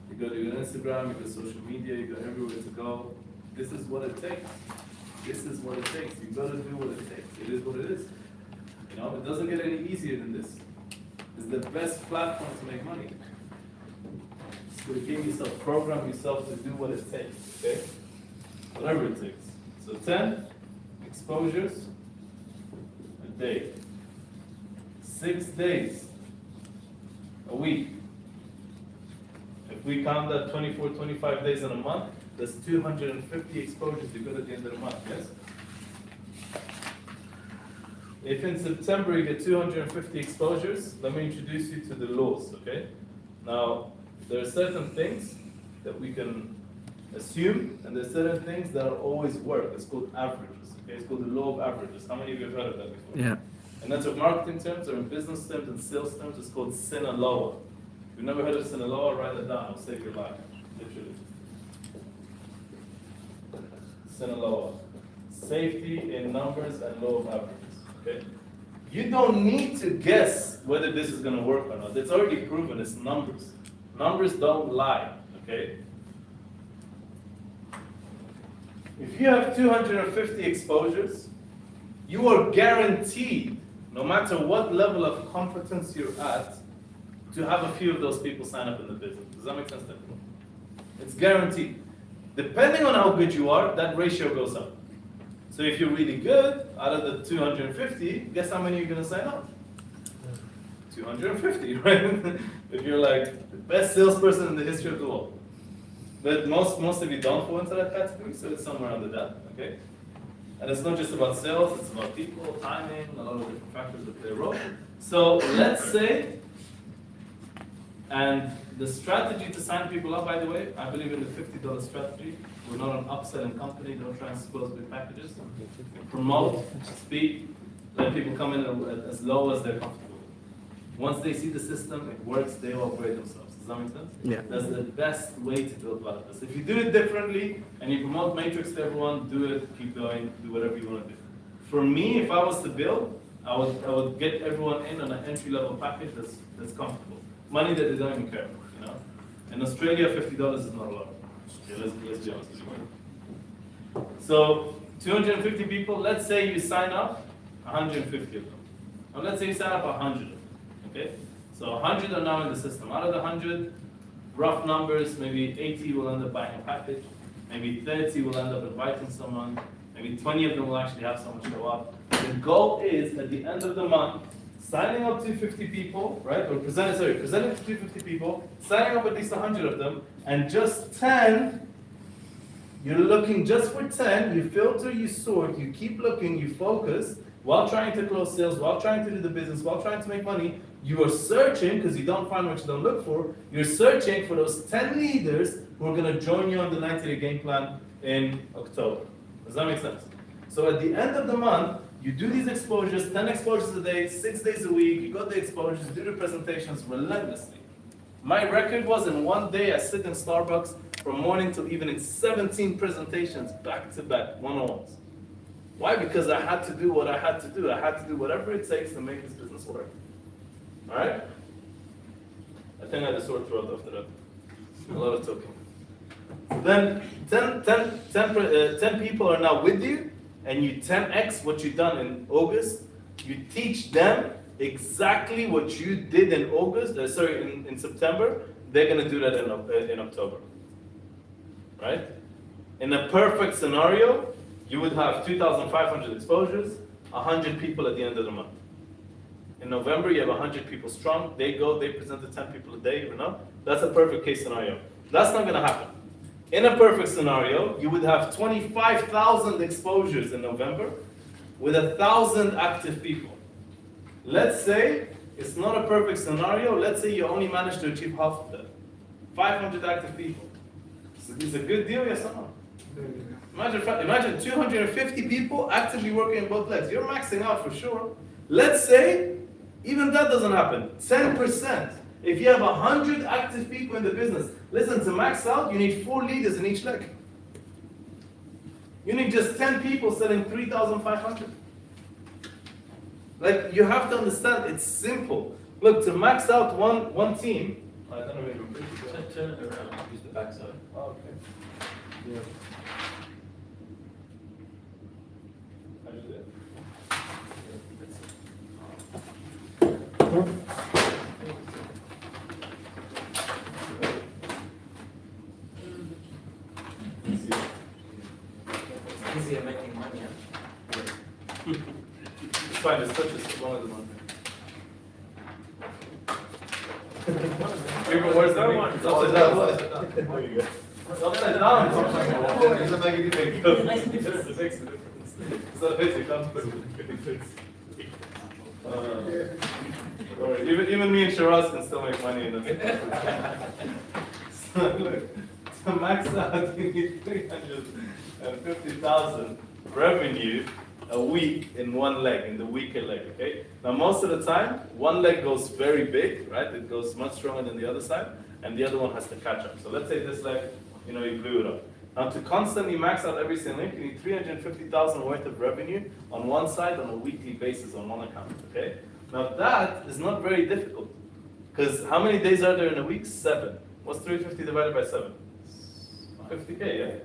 You go to your Instagram, you go to social media, you go everywhere to go. This is what it takes. This is what it takes. You gotta do what it takes. It is what it is. You know, it doesn't get any easier than this. It's the best platform to make money. So give yourself, program yourself to do what it takes, okay? Whatever it takes. So 10 exposures a day. 6 days a week. If we count that 24, 25 days in a month, There's 250 exposures you got at the end of the month, yes? If in September you get 250 exposures, let me introduce you to the laws, okay? Now, there are certain things that we can assume, and there are certain things that will always work. It's called averages, okay? It's called the law of averages. How many of you have heard of that before? Yeah. And that's in marketing terms, or in business terms, and sales terms, it's called Sinaloa. If you've never heard of Sinaloa, write it down, it'll save your life, literally. Sinaloa. Safety in numbers and law of averages, okay? You don't need to guess whether this is gonna work or not. It's already proven, it's numbers. Numbers don't lie, okay? If you have 250 exposures, you are guaranteed, no matter what level of competence you're at, to have a few of those people sign up in the business. Does that make sense to everyone? It's guaranteed. Depending on how good you are, that ratio goes up. So if you're really good, out of the 250, guess how many you're gonna sign up? 250, right? If you're like the best salesperson in the history of the world. But most of you don't fall into that category, so it's somewhere under that, okay? And it's not just about sales, it's about people, timing, a lot of different factors that play a role. So let's say, and the strategy to sign people up, by the way, I believe in the $50 strategy. We're not an upselling company, don't try and sell us big packages. Promote, speak, let people come in as low as they're comfortable. Once they see the system, it works, they will upgrade themselves. Does that make sense? Yeah. That's the best way to build Validus. If you do it differently and you promote Matrix to everyone, do it, keep going, do whatever you want to do. For me, if I was to build, I would get everyone in on an entry-level package that's comfortable. Money that they don't even care about, you know? In Australia, $50 is not a lot. Okay, let's be honest with you. So, 250 people, let's say you sign up 150 of them. Or let's say you sign up 100 of them, okay? So 100 are now in the system. Out of the 100, rough numbers, maybe 80 will end up buying a package, maybe 30 will end up inviting someone, maybe 20 of them will actually have someone show up. The goal is, at the end of the month, signing up 250 people, right? Or presenting to 250 people, signing up at least 100 of them, and just 10, you're looking just for 10, you filter, you sort, you keep looking, you focus, while trying to close sales, while trying to do the business, while trying to make money, you are searching, because you don't find what you don't look for, you're searching for those 10 leaders who are gonna join you on the 90-day game plan in October. Does that make sense? So at the end of the month, you do these exposures, 10 exposures a day, 6 days a week, you got the exposures, do the presentations relentlessly. My record was in one day, I sit in Starbucks from morning till evening, 17 presentations back to back, one-on-ones. Why? Because I had to do what I had to do. I had to do whatever it takes to make this business work. All right? I think I had a sore throat after that. A lot of talking. Then 10 people are now with you, and you 10x what you've done in August. You teach them exactly what you did in August, in September. They're going to do that in October. Right? In a perfect scenario, you would have 2,500 exposures, 100 people at the end of the month. In November, you have 100 people strong. They go, they present to 10 people a day, you know? That's a perfect case scenario. That's not going to happen. In a perfect scenario, you would have 25,000 exposures in November with 1,000 active people. Let's say it's not a perfect scenario. Let's say you only managed to achieve half of that. 500 active people. Is it a good deal, yes or no? Imagine 250 people actively working in both legs. You're maxing out for sure. Let's say even that doesn't happen. 10%. If you have 100 active people in the business, listen, to max out, you need 4 leaders in each leg. You need just 10 people selling 3,500. Like, you have to understand, it's simple. Look, to max out one team, I don't know if you Turn it around, use the backside. Oh, okay. Yeah. How'd you do it? It's easier making money, huh? It's fine, it's just one of the ones. Even worse than me. It's upside down. There you go. It's upside down. Doesn't make any difference. It makes a difference. It's not a basic difference. Even me and Shiraz can still make money in the middle. So look, to max out, you need 350,000 revenue a week in one leg, in the weaker leg, okay? Now most of the time, one leg goes very big, right? It goes much stronger than the other side, and the other one has to catch up. So let's say this leg, you blew it up. Now to constantly max out every single link, you need 350,000 worth of revenue on one side on a weekly basis on one account, okay? Now that is not very difficult, because how many days are there in a week? 7. What's 350 divided by 7? 50K, yeah?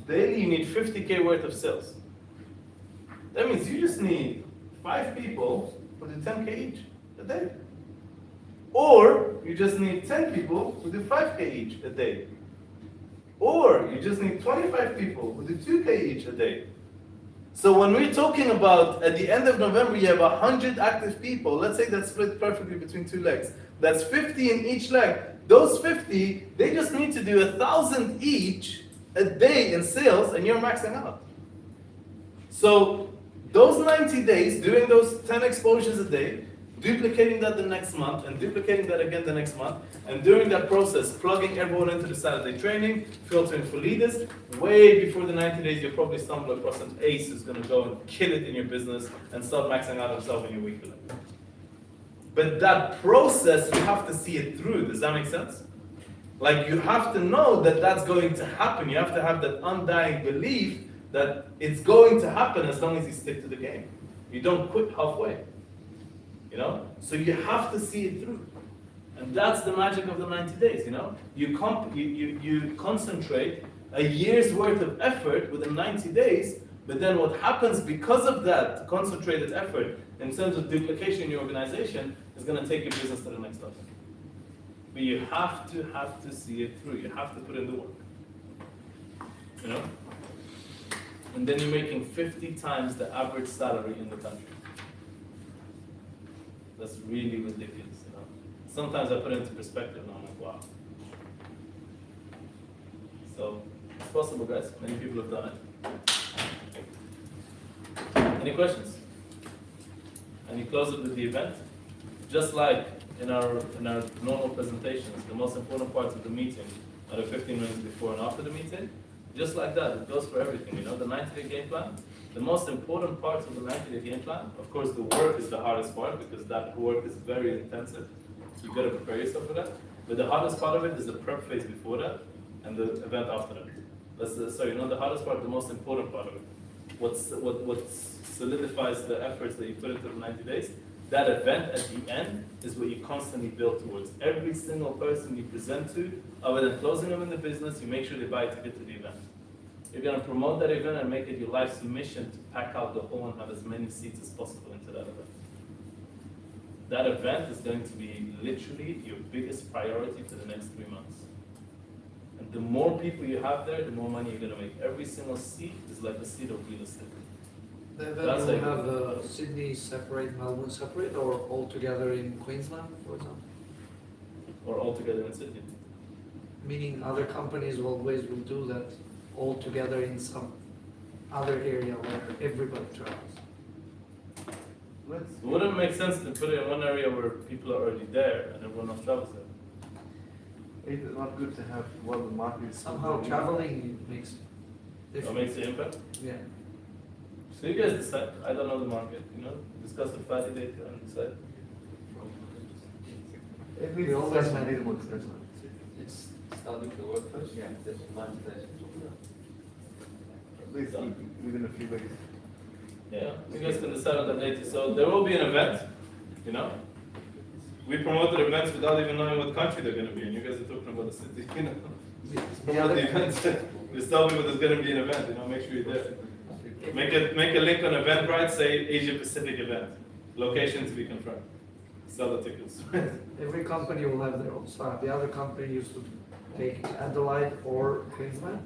Daily you need 50K worth of sales. That means you just need 5 people who do 10K each a day. Or you just need 10 people who do 5K each a day. Or you just need 25 people who do 2K each a day. So when we're talking about at the end of November you have 100 active people, let's say that's split perfectly between 2 legs. That's 50 in each leg. Those 50, they just need to do 1,000 each a day in sales and you're maxing out. So those 90 days, doing those 10 exposures a day, duplicating that the next month and duplicating that again the next month, and during that process, plugging everyone into the Saturday training, filtering for leaders, way before the 90 days, you'll probably stumble across an ace who's going to go and kill it in your business and start maxing out himself in your weekly. But that process, you have to see it through. Does that make sense? Like you have to know that that's going to happen. You have to have that undying belief that it's going to happen as long as you stick to the game. You don't quit halfway. So you have to see it through. And that's the magic of the 90 days, You concentrate a year's worth of effort within 90 days, but then what happens because of that concentrated effort in terms of duplication in your organization is going to take your business to the next level. But you have to see it through. You have to put in the work. And then you're making 50 times the average salary in the country. That's really ridiculous, Sometimes I put it into perspective and I'm like, wow. So, it's possible, guys. Many people have done it. Any questions? And you close it with the event. Just like in our normal presentations, the most important parts of the meeting are the 15 minutes before and after the meeting. Just like that, it goes for everything, The 90-day game plan. The most important parts of the 90-day game plan, of course, the work is the hardest part because that work is very intensive. So you've got to prepare yourself for that. But the hardest part of it is the prep phase before that and the event after that. The hardest part, the most important part of it. What solidifies the efforts that you put into the 90 days, that event at the end is what you constantly build towards. Every single person you present to, other than closing them in the business, you make sure they buy a ticket to the event. You're going to promote that event and make it your life's mission to pack out the hall and have as many seats as possible into that event. That event is going to be literally your biggest priority for the next 3 months. And the more people you have there, the more money you're going to make. Every single seat is like a seat of real estate. The event will have Sydney separate, Melbourne separate, or all together in Queensland, for example? Or all together in Sydney. Meaning other companies always will do that all together in some other area where everybody travels. It wouldn't make sense to put it in one area where people are already there and everyone else travels there. It's not good to have one market. Somehow traveling makes What makes the impact? Yeah. So you guys decide. I don't know the market, discuss the Friday data and decide. We always have it. It's starting to work first. Yeah. There's 90 days. At least within a few weeks. Yeah, you guys can decide on the data. So there will be an event, We promoted events without even knowing what country they're going to be in. You guys are talking about the city, Promote the event. Just tell me there's going to be an event, make sure you're there. Make a link on Eventbrite, say Asia Pacific event. Location to be confirmed. Sell the tickets. Every company will have their own style. The other company used to take Adelaide or Queensland.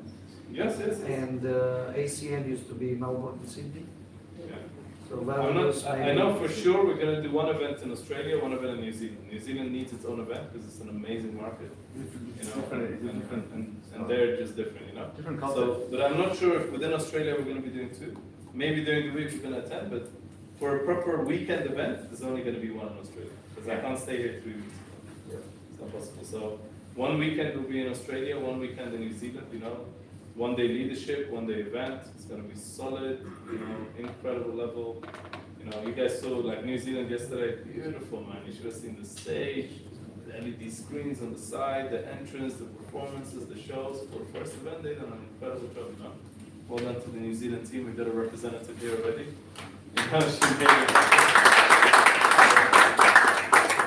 Yes. And ACN used to be Melbourne and Sydney. Yeah. So I'm Validus, not, I know for sure we're gonna do one event in Australia, one event in New Zealand. New Zealand needs its own event because it's an amazing market, you know, and they're just different, you know. Different So, but I'm not sure if within Australia we're gonna be doing two. Maybe during the week we're gonna attend, but for a proper weekend event, there's only gonna be one in Australia because I can't stay here 3 weeks. It's not possible. So one weekend will be in Australia, one weekend in New Zealand, you know. 1 day leadership, 1 day event. It's gonna be solid, you know, incredible level. You know, you guys saw like New Zealand yesterday, beautiful man. You should have seen the stage, the LED screens on the side, the entrance, the performances, the shows. For the first event, they done an incredible job, you know. Well done to the New Zealand team. We've got a representative here already. You know, she made it.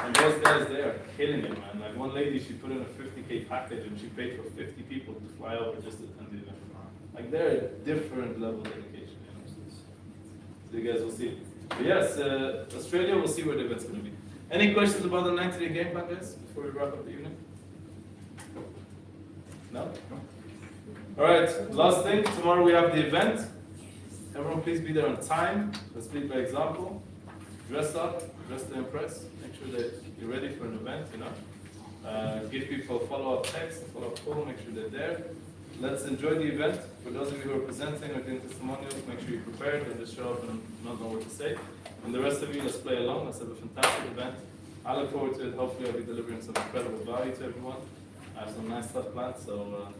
And those guys, they are killing it, man. Like one lady, she put in a 50K package and she paid for 50 people to fly over just to attend the event. Like they're a different level of dedication, you know. So you guys will see. But yes, Australia, we'll see where the event's going to be. Any questions about the 90-day game plan, guys, before we wrap up the evening? No? All right, last thing, tomorrow we have the event. Everyone please be there on time. Let's lead by example. Dress up, dress to impress. Make sure that you're ready for an event, you know. Give people a follow-up text, a follow-up call, make sure they're there. Let's enjoy the event. For those of you who are presenting or doing testimonials, make sure you're prepared and just show up and not know what to say. And the rest of you, let's play along. Let's have a fantastic event. I look forward to it. Hopefully I'll be delivering some incredible value to everyone. I have some nice stuff planned, so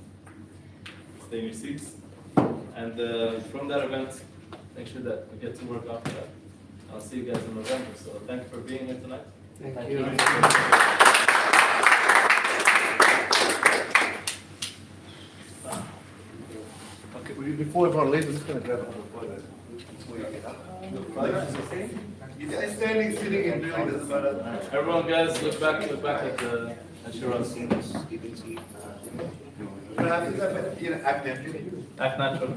stay in your seats. And from that event, make sure that we get to work after that. I'll see you guys in November. So thank you for being here tonight. Thank you. Okay, before everyone leaves, I'm just going to grab a couple of photos before you get up. You guys standing, sitting, it really doesn't matter. Everyone, guys, look back at Shiraz. Act natural. Act natural.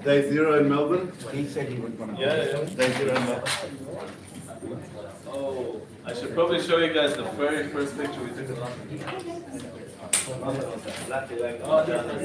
Day 0 in Melbourne. He said he would want to. Yeah. Day 0 in Melbourne. Oh, I should probably show you guys the very first picture we took in London. Like, oh,